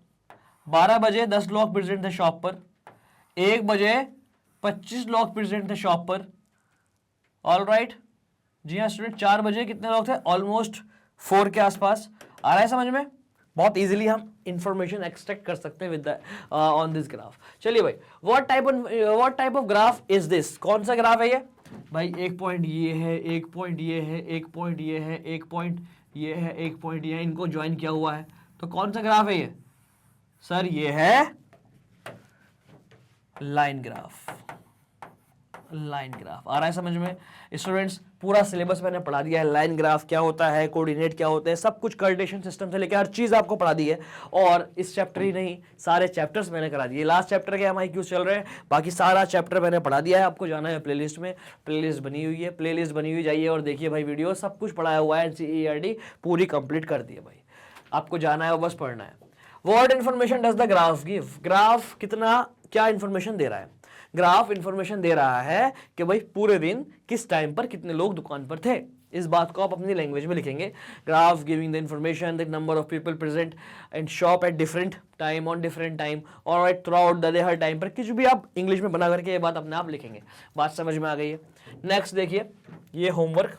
12 बजे 10 लोग प्रेजेंट थे शॉप पर, 1 बजे 25 लोग प्रेजेंट थे शॉप पर। ऑल राइट, जी हाँ स्टूडेंट, 4 बजे कितने लोग थे, ऑलमोस्ट 4 के आसपास। आ रहा है समझ में, बहुत इजीली हम इंफॉर्मेशन एक्सट्रैक्ट कर सकते हैं विद ऑन दिस ग्राफ। चलिए भाई, what type of graph is this, कौन सा ग्राफ है ये भाई, एक पॉइंट ये है, एक पॉइंट ये है, एक पॉइंट ये है, एक पॉइंट ये है, एक पॉइंट ये है, इनको ज्वाइन किया हुआ है, तो कौन सा ग्राफ है ये सर, ये है लाइन ग्राफ। लाइन ग्राफ आ रहा है समझ में स्टूडेंट्स, पूरा सिलेबस मैंने पढ़ा दिया है, लाइन ग्राफ क्या होता है, कोऑर्डिनेट क्या होते हैं, सब कुछ कोऑर्डिनेशन सिस्टम से लेकर हर चीज आपको पढ़ा दी है। और इस चैप्टर ही नहीं, सारे चैप्टर्स मैंने करा दिए, लास्ट चैप्टर के MIQ चल रहे हैं, बाकी सारा चैप्टर मैंने पढ़ा दिया है। आपको जाना है प्लेलिस्ट में, प्लेलिस्ट बनी हुई है, प्लेलिस्ट बनी हुई, जाइए और देखिए भाई वीडियो, सब कुछ पढ़ाया हुआ है, NCERT पूरी कंप्लीट कर दी है भाई, आपको जाना है और बस पढ़ना है। What information does the graph give, graph कितना क्या इन्फॉर्मेशन दे रहा है, ग्राफ इंफॉर्मेशन दे रहा है कि भाई पूरे दिन किस टाइम पर कितने लोग दुकान पर थे। इस बात को आप अपनी लैंग्वेज में लिखेंगे, graph giving the information the number of people present and shop at different time on different time और थ्रू आउट द डे, हर टाइम पर, कुछ भी आप इंग्लिश में बना करके ये बात अपने आप लिखेंगे। बात समझ में आ गई है। नेक्स्ट देखिए, ये homework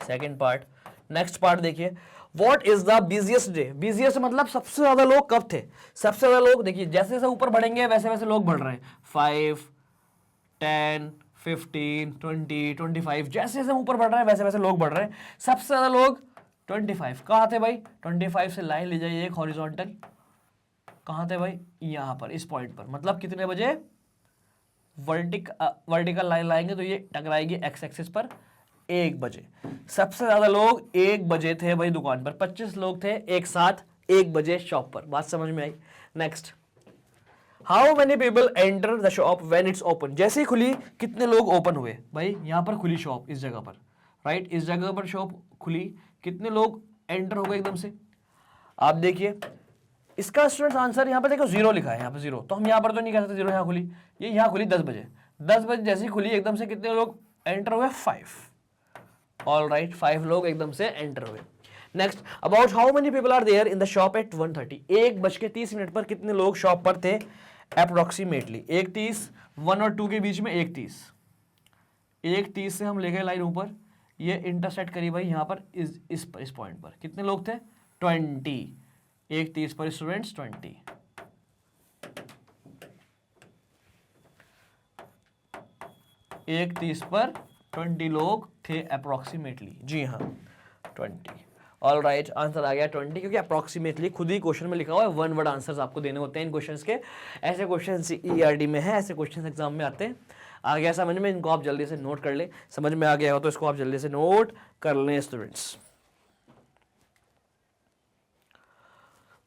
second part. Next part देखिए, What is the busiest day? busiest मतलब सबसे ज्यादा लोग कब थे, सबसे ज्यादा लोग, देखिए जैसे जैसे ऊपर बढ़ेंगे वैसे वैसे लोग बढ़ रहे हैं, 5, 10, 15, 20, 25, जैसे जैसे ऊपर बढ़ रहे हैं वैसे वैसे लोग बढ़ रहे हैं। सबसे ज्यादा लोग 25 कहाँ थे भाई, 25 से लाइन ले जाइए एक हॉरिजॉन्टल, कहाँ थे भाई, यहाँ पर इस पॉइंट पर, मतलब कितने बजे वर्टिकल लाइन लाएंगे तो ये टकराएगी एक्स एक्सिस पर 1 बजे। सबसे ज्यादा लोग 1 बजे थे भाई दुकान पर, 25 लोग थे एक साथ 1 बजे शॉप पर। बात समझ में आई। Next, how many people enter the shop when it's open, जैसे ही खुली कितने लोग ओपन हुए, भाई यहाँ पर खुली शॉप इस जगह पर, राइट, इस जगह पर शॉप खुली, कितने लोग एंटर हो गए एकदम से। आप देखिए इसका स्टूडेंट्स आंसर यहाँ पर देखो 0 लिखा है, यहाँ पर 0, तो हम यहाँ पर तो नहीं कह सकते 0 यहाँ खुली, ये यहाँ खुली 10 बजे। 10 बजे जैसे ही खुली एकदम से कितने लोग एंटर हुए, 5। ऑल राइट, 5 लोग एकदम से एंटर हुए। Next, about how many people are there in the shop at 1:30, 1:30 पर कितने लोग शॉप पर थे अप्रोक्सीमेटली। 1:30, 1 और 2 के बीच में 1:30, 1:30 से हम ले गए लाइन ऊपर, ये इंटरसेक्ट करी भाई यहाँ पर इस पॉइंट पर, कितने लोग थे 20, 1:30 पर स्टूडेंट्स 20। 1:30 पर 20 लोग थे अप्रोक्सीमेटली, जी हाँ 20। ऑल राइट, आंसर आ गया 20, क्योंकि अप्रॉक्सीमेटली खुद ही क्वेश्चन में लिखा हुआ है, वन वर्ड आंसर्स आपको देने होते हैं इन क्वेश्चंस के। ऐसे क्वेश्चन ERD में है, ऐसे क्वेश्चन एग्जाम में आते हैं। आ गया समझ में? इनको आप जल्दी से नोट कर ले, समझ में आ गया हो तो इसको आप जल्दी से नोट कर लें स्टूडेंट्स।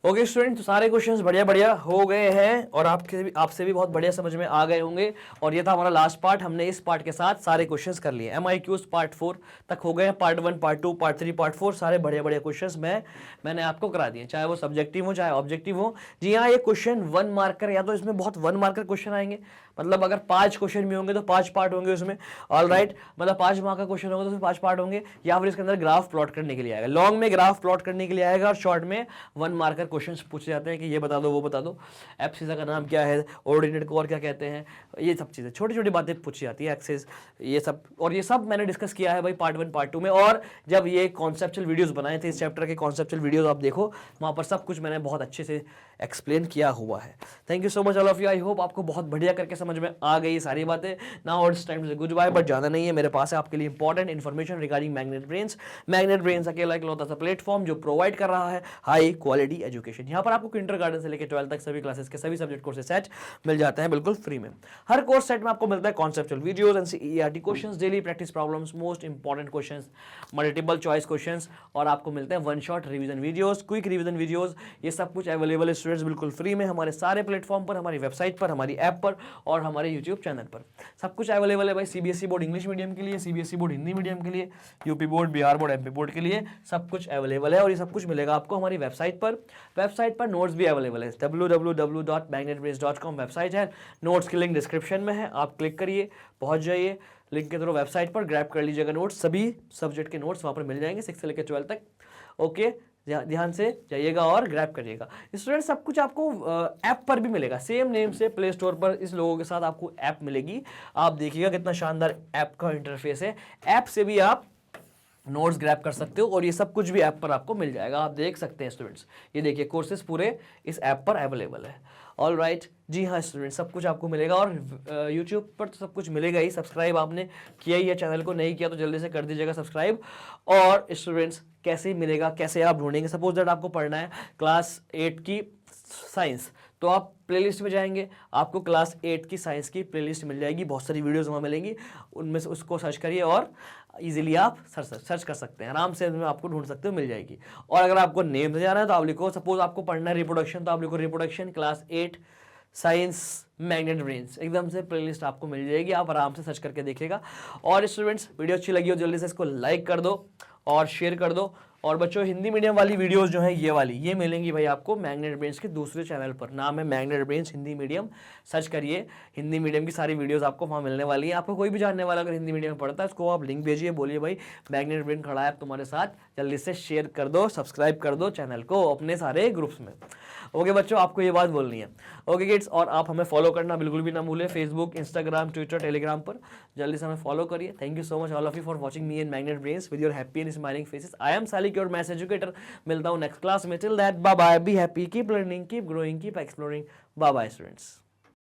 ओके स्टूडेंट, तो सारे क्वेश्चंस बढ़िया बढ़िया हो गए हैं और आपसे भी बहुत बढ़िया समझ में आ गए होंगे। और ये था हमारा लास्ट पार्ट, हमने इस पार्ट के साथ सारे क्वेश्चंस कर लिए। MIQs पार्ट 4 तक हो गए हैं, पार्ट 1, पार्ट 2, पार्ट 3, पार्ट 4 सारे बढ़िया बढ़िया क्वेश्चंस मैंने आपको करा दिए, चाहे वो सब्जेक्टिव हो चाहे ऑब्जेक्टिव हो। जी हाँ, ये क्वेश्चन 1 मार्कर, या तो इसमें बहुत 1 मार्कर क्वेश्चन आएंगे, मतलब अगर 5 क्वेश्चन भी होंगे तो 5 पार्ट होंगे उसमें। ऑल राइट, मतलब 5 मार्क का क्वेश्चन होगा तो उसमें 5 पार्ट होंगे, या फिर इसके अंदर ग्राफ प्लॉट करने के लिए आएगा। लॉन्ग में ग्राफ प्लॉट करने के लिए आएगा और शॉर्ट में 1 मार्कर क्वेश्चन पूछे जाते हैं कि ये बता दो वो बता दो, एब्सिसा का नाम क्या है, ऑर्डिनेट को और क्या कहते हैं, ये सब चीज़ें छोटी छोटी बातें पूछी जाती है, एक्सेस ये सब। और ये सब मैंने डिस्कस किया है भाई पार्ट 1 पार्ट 2 में। और जब ये कॉन्सेप्चुअल वीडियोस बनाए थे, इस चैप्टर के कॉन्सेप्चुअल वीडियोस आप देखो, वहाँ पर सब कुछ मैंने बहुत अच्छे से एक्सप्लेन किया हुआ है। Thank you so much all of you, I hope आपको बहुत बढ़िया करके समझ में आ गई सारी बातें। नाउ इट्स टाइम से गुड बाय, बट ज़्यादा नहीं है, मेरे पास है आपके लिए important information regarding magnet Brains. Magnet Brains अकेला इकलौता सा प्लेटफॉर्म जो प्रोवाइड कर रहा है हाई क्वालिटी एजुकेशन। यहाँ पर आपको किंडरगार्टन से लेकर 12 तक सभी क्लासेस के सभी सब्जेक्ट कोर्सेज सेट मिल जाते हैं बिल्कुल फ्री में। हर कोर्स सेट में आपको मिलता है conceptual videos, NCERT questions, daily practice problems, most important questions, multiple choice questions, और आपको मिलते हैं 1 shot revision videos, quick revision videos. ये सब कुछ अवेलेबल है स्टूडेंट्स बिल्कुल फ्री में हमारे सारे प्लेटफॉर्म पर, हमारी वेबसाइट पर, हमारी ऐप पर और हमारे यूट्यूब चैनल पर। सब कुछ अवेलेबल है भाई। CBSE बोर्ड इंग्लिश मीडियम के लिए, CBSE बोर्ड हिंदी मीडियम के लिए, UP board, Bihar board, MP board के लिए सब कुछ अवेलेबल है। और ये सब कुछ मिलेगा आपको हमारी वेबसाइट पर। वेबसाइट पर नोट्स भी अवेलेबल है, www.magnetbrains.com वेबसाइट है, नोट्स की लिंक डिस्क्रिप्शन में है, आप क्लिक करिए, पहुंच जाइए लिंक के थ्रू वेबसाइट पर, ग्रैब कर लीजिएगा नोट्स, सभी सब्जेक्ट के नोट्स वहाँ पर मिल जाएंगे 6 से लेकर 12 तक। ओके, ध्यान से जाइएगा और ग्रैब करिएगा स्टूडेंट। सब कुछ आपको ऐप पर भी मिलेगा, सेम नेम से प्ले स्टोर पर इस लोगों के साथ आपको ऐप मिलेगी। आप देखिएगा कितना शानदार ऐप का इंटरफेस है। ऐप से भी आप नोट्स ग्रैब कर सकते हो और ये सब कुछ भी ऐप पर आपको मिल जाएगा, आप देख सकते हैं स्टूडेंट्स। ये देखिए कोर्सेज पूरे इस ऐप पर अवेलेबल है। ऑल राइट, जी हाँ स्टूडेंट, सब कुछ आपको मिलेगा और यूट्यूब पर तो सब कुछ मिलेगा ही। सब्सक्राइब आपने किया ही है चैनल को, नहीं किया तो जल्दी से कर दीजिएगा सब्सक्राइब। और स्टूडेंट्स कैसे मिलेगा, कैसे आप ढूंढेंगे? सपोज दैट आपको पढ़ना है क्लास 8 की साइंस, तो आप प्लेलिस्ट में जाएंगे, आपको क्लास 8 की साइंस की प्लेलिस्ट मिल जाएगी, बहुत सारी वीडियोस वहाँ मिलेंगी, उनमें से उसको सर्च करिए और इजीली आप सर्च कर सकते हैं, आराम से उसमें आपको ढूंढ सकते हो, मिल जाएगी। और अगर आपको नेम से जाना है तो आप लिखो, सपोज आपको पढ़ना है रिप्रोडक्शन, तो आप लिखो reproduction class 8 science magnet brains, एकदम से प्लेलिस्ट आपको मिल जाएगी, आप आराम से सर्च करके देखिएगा। और स्टूडेंट्स वीडियो अच्छी लगी हो जल्दी से इसको लाइक कर दो और शेयर कर दो। और बच्चों हिंदी मीडियम वाली वीडियोस जो हैं ये वाली, ये मिलेंगी भाई आपको मैग्नेट ब्रेन्स के दूसरे चैनल पर, नाम है magnet brains Hindi medium, search करिए, हिंदी मीडियम की सारी वीडियोस आपको वहाँ मिलने वाली है। आपको कोई भी जानने वाला अगर हिंदी मीडियम में पढ़ता है उसको आप लिंक भेजिए, बोलिए भाई मैग्नेट ब्रेन खड़ा है तुम्हारे साथ, जल्दी से शेयर कर दो, सब्सक्राइब कर दो चैनल को अपने सारे ग्रुप्स में। ओके बच्चों, आपको ये बात बोलनी है। ओके किड्स, और आप हमें फॉलो करना बिल्कुल भी ना भूलें, फेसबुक, इंस्टाग्राम, ट्विटर, टेलीग्राम पर जल्दी से हमें फॉलो करिए। Thank you so much all of you for watching me and Magnet Brains with your happy and smiling faces. I am Salik your maths educator. मिलता हूँ नेक्स्ट क्लास में, till that bye bye, be happy, keep learning, keep growing, keep exploring. Bye bye students.